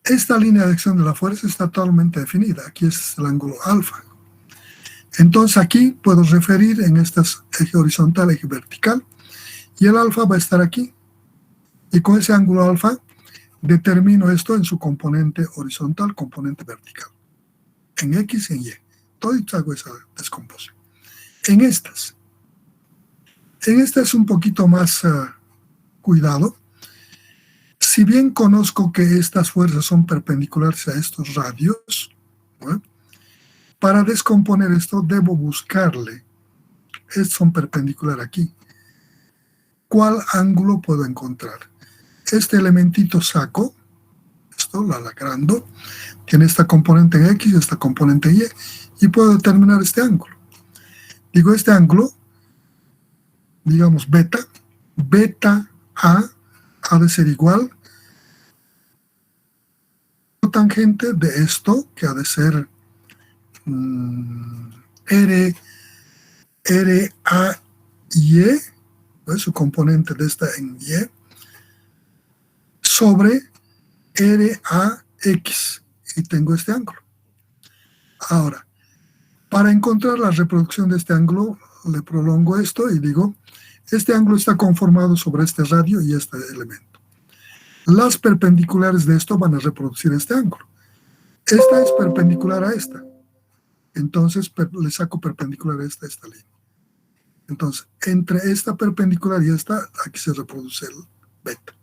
Esta línea de acción de la fuerza está totalmente definida. Aquí es el ángulo alfa. Entonces aquí puedo referir en estas eje horizontal, eje vertical, y el alfa va a estar aquí. Y con ese ángulo alfa determino esto en su componente horizontal, componente vertical. En X y en Y. Todo hago esa descomposición. En estas es un poquito más cuidado. Si bien conozco que estas fuerzas son perpendiculares a estos radios, ¿no? Para descomponer esto debo buscarle, estos son perpendiculares aquí, ¿cuál ángulo puedo encontrar? Este elementito saco, esto lo agrando, tiene esta componente en X, esta componente en Y, y puedo determinar este ángulo. Digo, este ángulo, digamos beta A ha de ser igual tangente de esto, que ha de ser R A Y, ¿ves? Su componente de esta en Y, sobre R A X, y tengo este ángulo. Ahora, para encontrar la reproducción de este ángulo, le prolongo esto y digo, este ángulo está conformado sobre este radio y este elemento. Las perpendiculares de esto van a reproducir este ángulo. Esta es perpendicular a esta. Entonces le saco perpendicular a esta línea. Entonces, entre esta perpendicular y esta, aquí se reproduce el beta.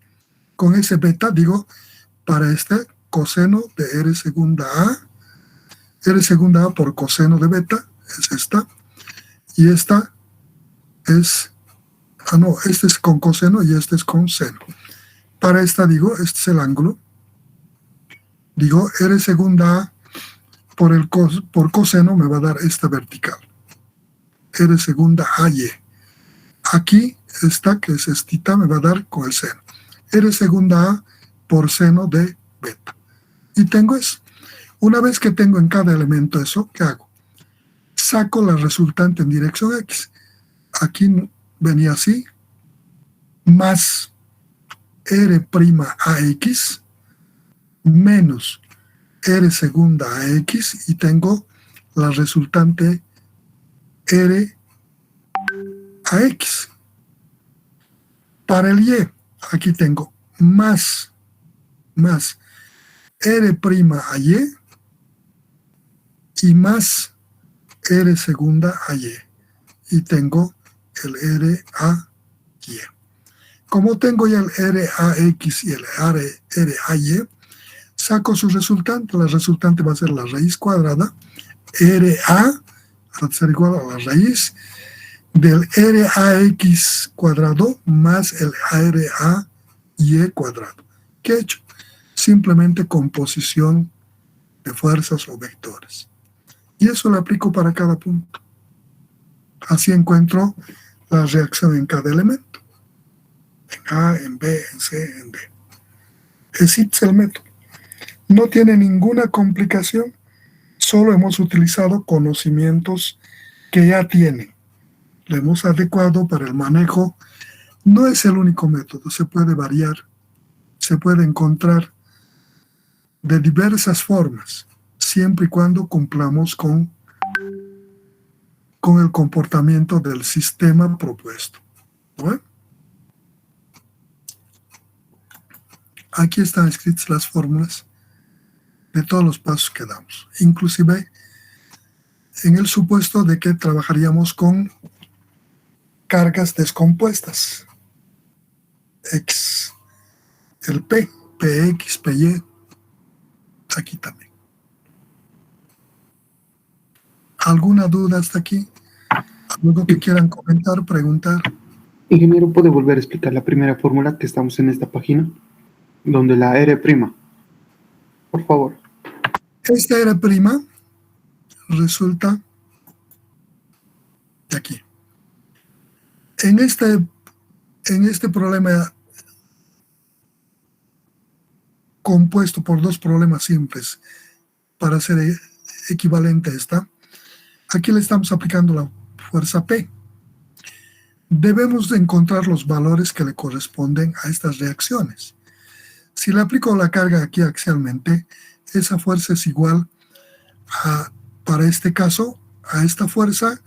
Con ese beta digo, para este coseno de R segunda A por coseno de beta, es esta. Y esta es, este es con coseno y este es con seno. Para esta digo, este es el ángulo. Digo, R segunda A por coseno me va a dar esta vertical. R segunda AY. Aquí, esta que es estita me va a dar con el seno. R segunda A por seno de beta. Y tengo eso. Una vez que tengo en cada elemento eso, ¿qué hago? Saco la resultante en dirección X. Aquí venía así, más R'(AX) menos R segunda AX, y tengo la resultante R(AX). Para el Y, aquí tengo más R'(AY) y más R segunda AY, y tengo el RAY. Como tengo ya el RAX y el RAY, saco su resultante. La resultante va a ser la raíz cuadrada, RA, va a ser igual a la raíz del RAX cuadrado más el RAY cuadrado. ¿Qué he hecho? Simplemente composición de fuerzas o vectores. Y eso lo aplico para cada punto. Así encuentro la reacción en cada elemento. En A, en B, en C, en D. Ese es el método. No tiene ninguna complicación, solo hemos utilizado conocimientos que ya tienen. Lo hemos adecuado para el manejo. No es el único método, se puede variar, se puede encontrar de diversas formas, siempre y cuando cumplamos con el comportamiento del sistema propuesto. ¿No? Aquí están escritas las fórmulas de todos los pasos que damos, inclusive en el supuesto de que trabajaríamos con cargas descompuestas. X, el P, PX, PY, aquí también. ¿Alguna duda hasta aquí? ¿Algo que quieran comentar, preguntar? Ingeniero, ¿puede volver a explicar la primera fórmula que estamos en esta página? Donde la R', por favor. Esta R' resulta de aquí. En este problema compuesto por dos problemas simples para ser equivalente a esta, aquí le estamos aplicando la fuerza P. Debemos de encontrar los valores que le corresponden a estas reacciones. Si le aplico la carga aquí axialmente, esa fuerza es igual a, para este caso, a esta fuerza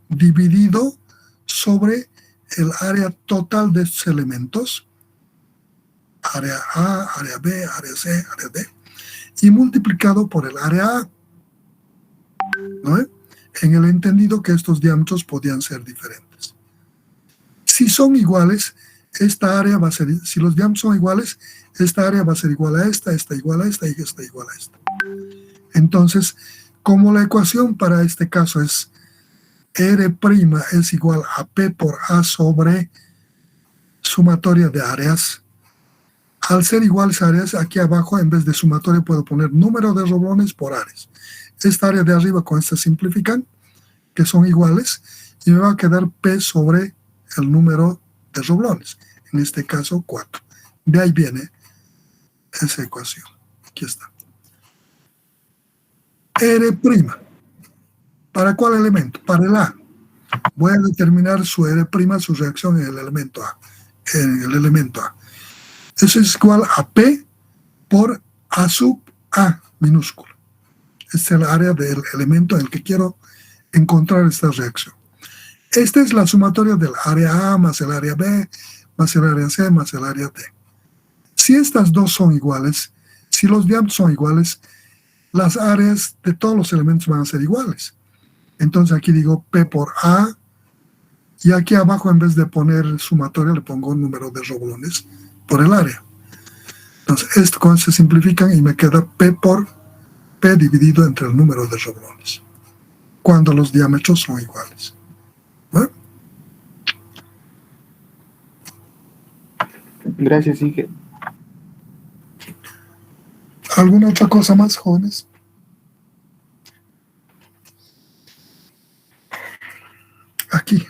dividido sobre el área total de estos elementos, área A, área B, área C, área D, y multiplicado por el área A, ¿no? En el entendido que estos diámetros podían ser diferentes. Si son iguales, esta área va a ser, si los diámetros son iguales, esta área va a ser igual a esta igual a esta y esta igual a esta. Entonces, como la ecuación para este caso es R' es igual a P por A sobre sumatoria de áreas, al ser iguales áreas, aquí abajo en vez de sumatoria puedo poner número de roblones por áreas. Esta área de arriba con esta simplifican, que son iguales, y me va a quedar P sobre el número de roblones. en este caso 4. De ahí viene esa ecuación. Aquí está. R'. ¿Para cuál elemento? Para el A. Voy a determinar su R', su reacción en el elemento A. Eso es igual a P por A sub A minúsculo. Es el área del elemento en el que quiero encontrar esta reacción. Esta es la sumatoria del área A más el área B, más el área C, más el área D. Si estas dos son iguales, si los diámetros son iguales, las áreas de todos los elementos van a ser iguales. Entonces aquí digo P por A, y aquí abajo en vez de poner sumatoria le pongo un número de roblones por el área. Entonces esto se simplifican y me queda P por P dividido entre el número de roblones, cuando los diámetros son iguales. ¿Bueno? Gracias, Inge. ¿Alguna otra cosa más, jóvenes? Aquí.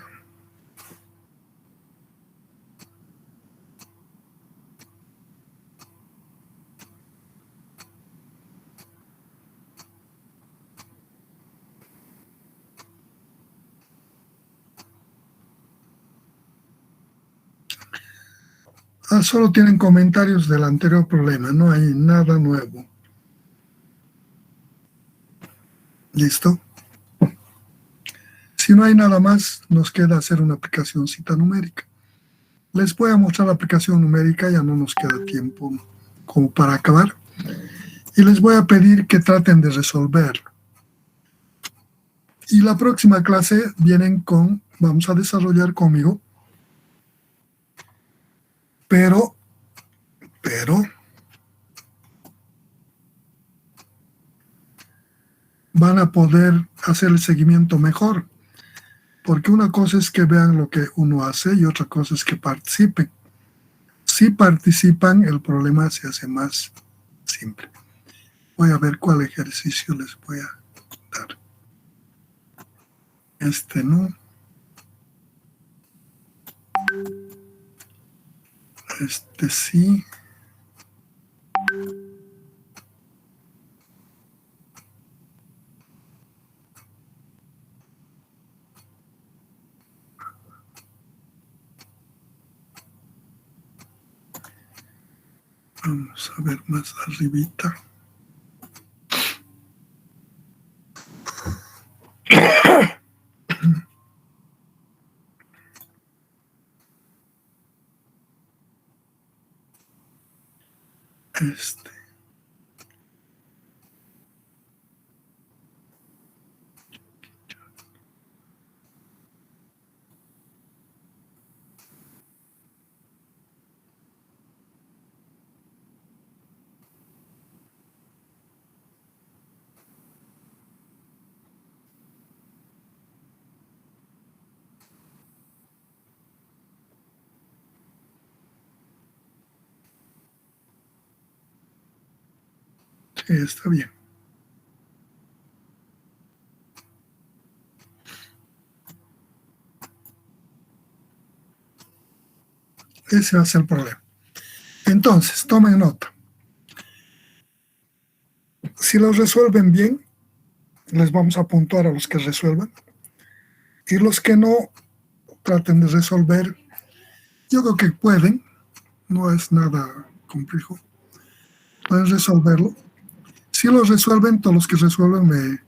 Solo tienen comentarios del anterior problema, no hay nada nuevo. ¿Listo? Si no hay nada más, nos queda hacer una aplicacióncita numérica. Les voy a mostrar la aplicación numérica, ya no nos queda tiempo como para acabar. Y les voy a pedir que traten de resolverlo. Y la próxima clase vamos a desarrollar conmigo, pero van a poder hacer el seguimiento mejor, porque una cosa es que vean lo que uno hace y otra cosa es que participen. Si participan, el problema se hace más simple. Voy a ver cuál ejercicio les voy a dar. Este no. Este sí. Vamos a ver más arribita. Este. Sí, está bien. Ese va a ser el problema. Entonces, tomen nota. Si los resuelven bien, les vamos a puntuar a los que resuelvan. Y los que no, traten de resolver. Yo creo que pueden. No es nada complejo. Pueden resolverlo. Si lo resuelven, todos los que resuelven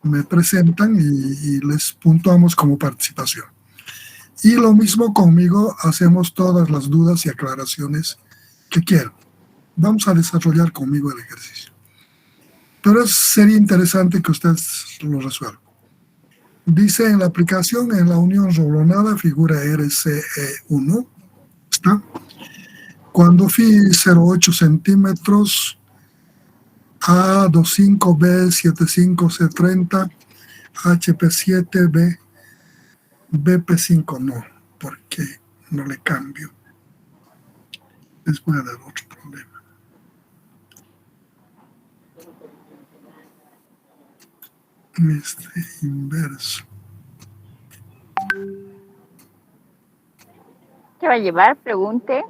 me presentan y les puntuamos como participación. Y lo mismo conmigo, hacemos todas las dudas y aclaraciones que quieran. Vamos a desarrollar conmigo el ejercicio. Pero sería interesante que ustedes lo resuelvan. Dice en la aplicación, en la unión roblonada, figura RCE1, ¿está? Cuando phi 0,8 centímetros, A25, B75, C30, HP7, BP5 no, porque no le cambio. Les voy a dar otro problema. Este inverso. ¿Qué va a llevar? Pregunte.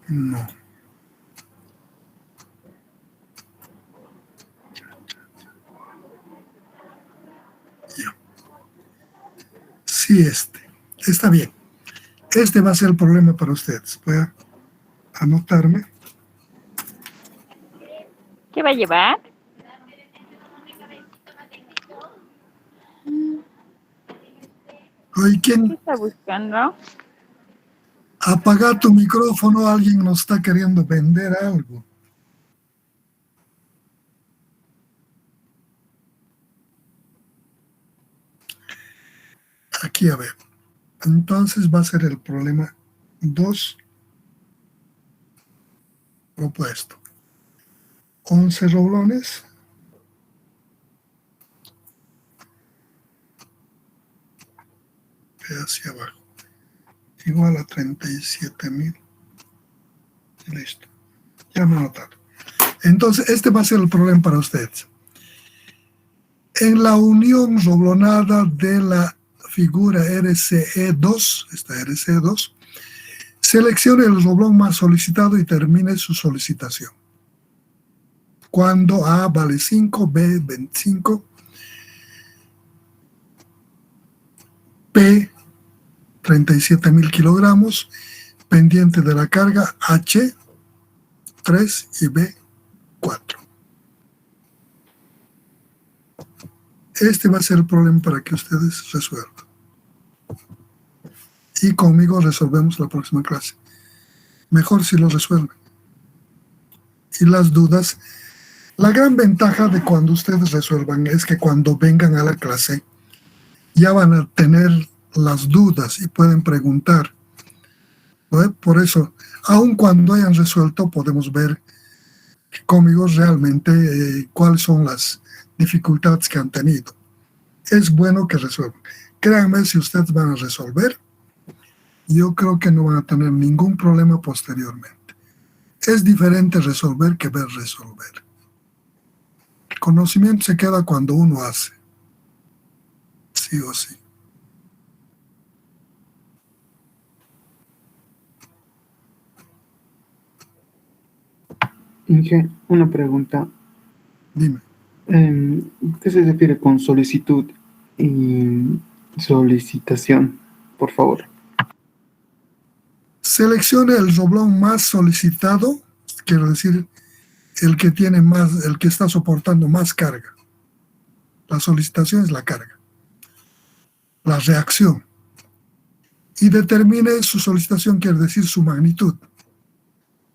No. Ya. Sí, está bien. Este va a ser el problema para ustedes. Voy a anotarme. ¿Qué va a llevar? Oye, ¿Qué ¿quién está buscando? apaga tu micrófono? Alguien nos está queriendo vender algo. Aquí, a ver. Entonces va a ser el problema 2 propuesto. 11 roblones. Hacia abajo. Igual a 37.000. Listo. Ya me he notado. Entonces, este va a ser el problema para ustedes. En la unión roblonada de la figura RCE2, esta RCE2, seleccione el roblón más solicitado y termine su solicitación. Cuando A vale 5, B 25, P 37.000 kilogramos, pendiente de la carga H 3 y B 4. Este va a ser el problema para que ustedes resuelvan. Y conmigo resolvemos la próxima clase. Mejor si lo resuelven. Y las dudas, la gran ventaja de cuando ustedes resuelvan es que cuando vengan a la clase ya van a tener las dudas y pueden preguntar. ¿No? Por eso, aun cuando hayan resuelto, podemos ver conmigo realmente cuáles son las dificultades que han tenido. Es bueno que resuelvan. Créanme, si ustedes van a resolver, yo creo que no van a tener ningún problema posteriormente. Es diferente resolver que ver resolver. El conocimiento se queda cuando uno hace. Sí o sí. Inge, una pregunta. Dime. ¿Qué se refiere con solicitud y solicitación? Por favor. Seleccione el roblón más solicitado, quiero decir, el que tiene más, el que está soportando más carga. La solicitación es la carga. La reacción. Y determine su solicitación, quiere decir su magnitud.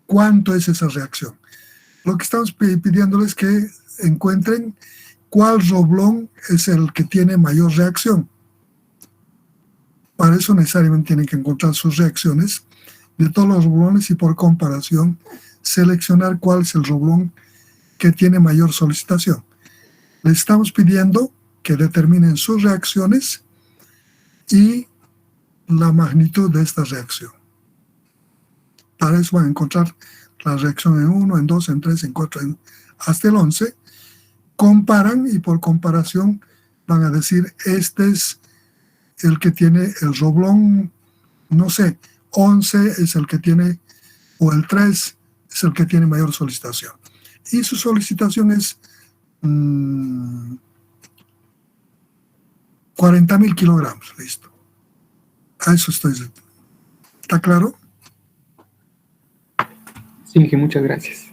¿Cuánto es esa reacción? Lo que estamos pidiéndoles es que encuentren cuál roblón es el que tiene mayor reacción. Para eso necesariamente tienen que encontrar sus reacciones de todos los roblones y por comparación seleccionar cuál es el roblón que tiene mayor solicitación. Les estamos pidiendo que determinen sus reacciones y la magnitud de esta reacción. Para eso van a encontrar la reacción en 1, en 2, en 3, en 4, hasta el 11. Comparan y por comparación van a decir, este es el que tiene el roblón, no sé, 11 es el que tiene, o el 3 es el que tiene mayor solicitación. Y su solicitación es 40.000 kilogramos, listo. A eso estoy. ¿Está claro? Sí, Inge, muchas gracias.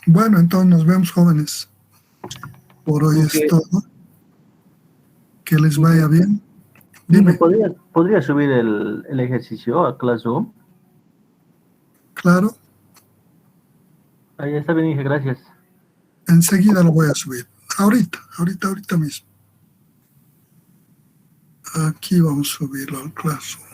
Bueno, entonces nos vemos, jóvenes. Por hoy es todo. Que les vaya bien. Dime. ¿Podría subir el ejercicio a Classroom? Claro. Ahí está bien, Inge, gracias. Enseguida lo voy a subir. Ahorita mismo. Aquí vamos a subirlo al Classroom.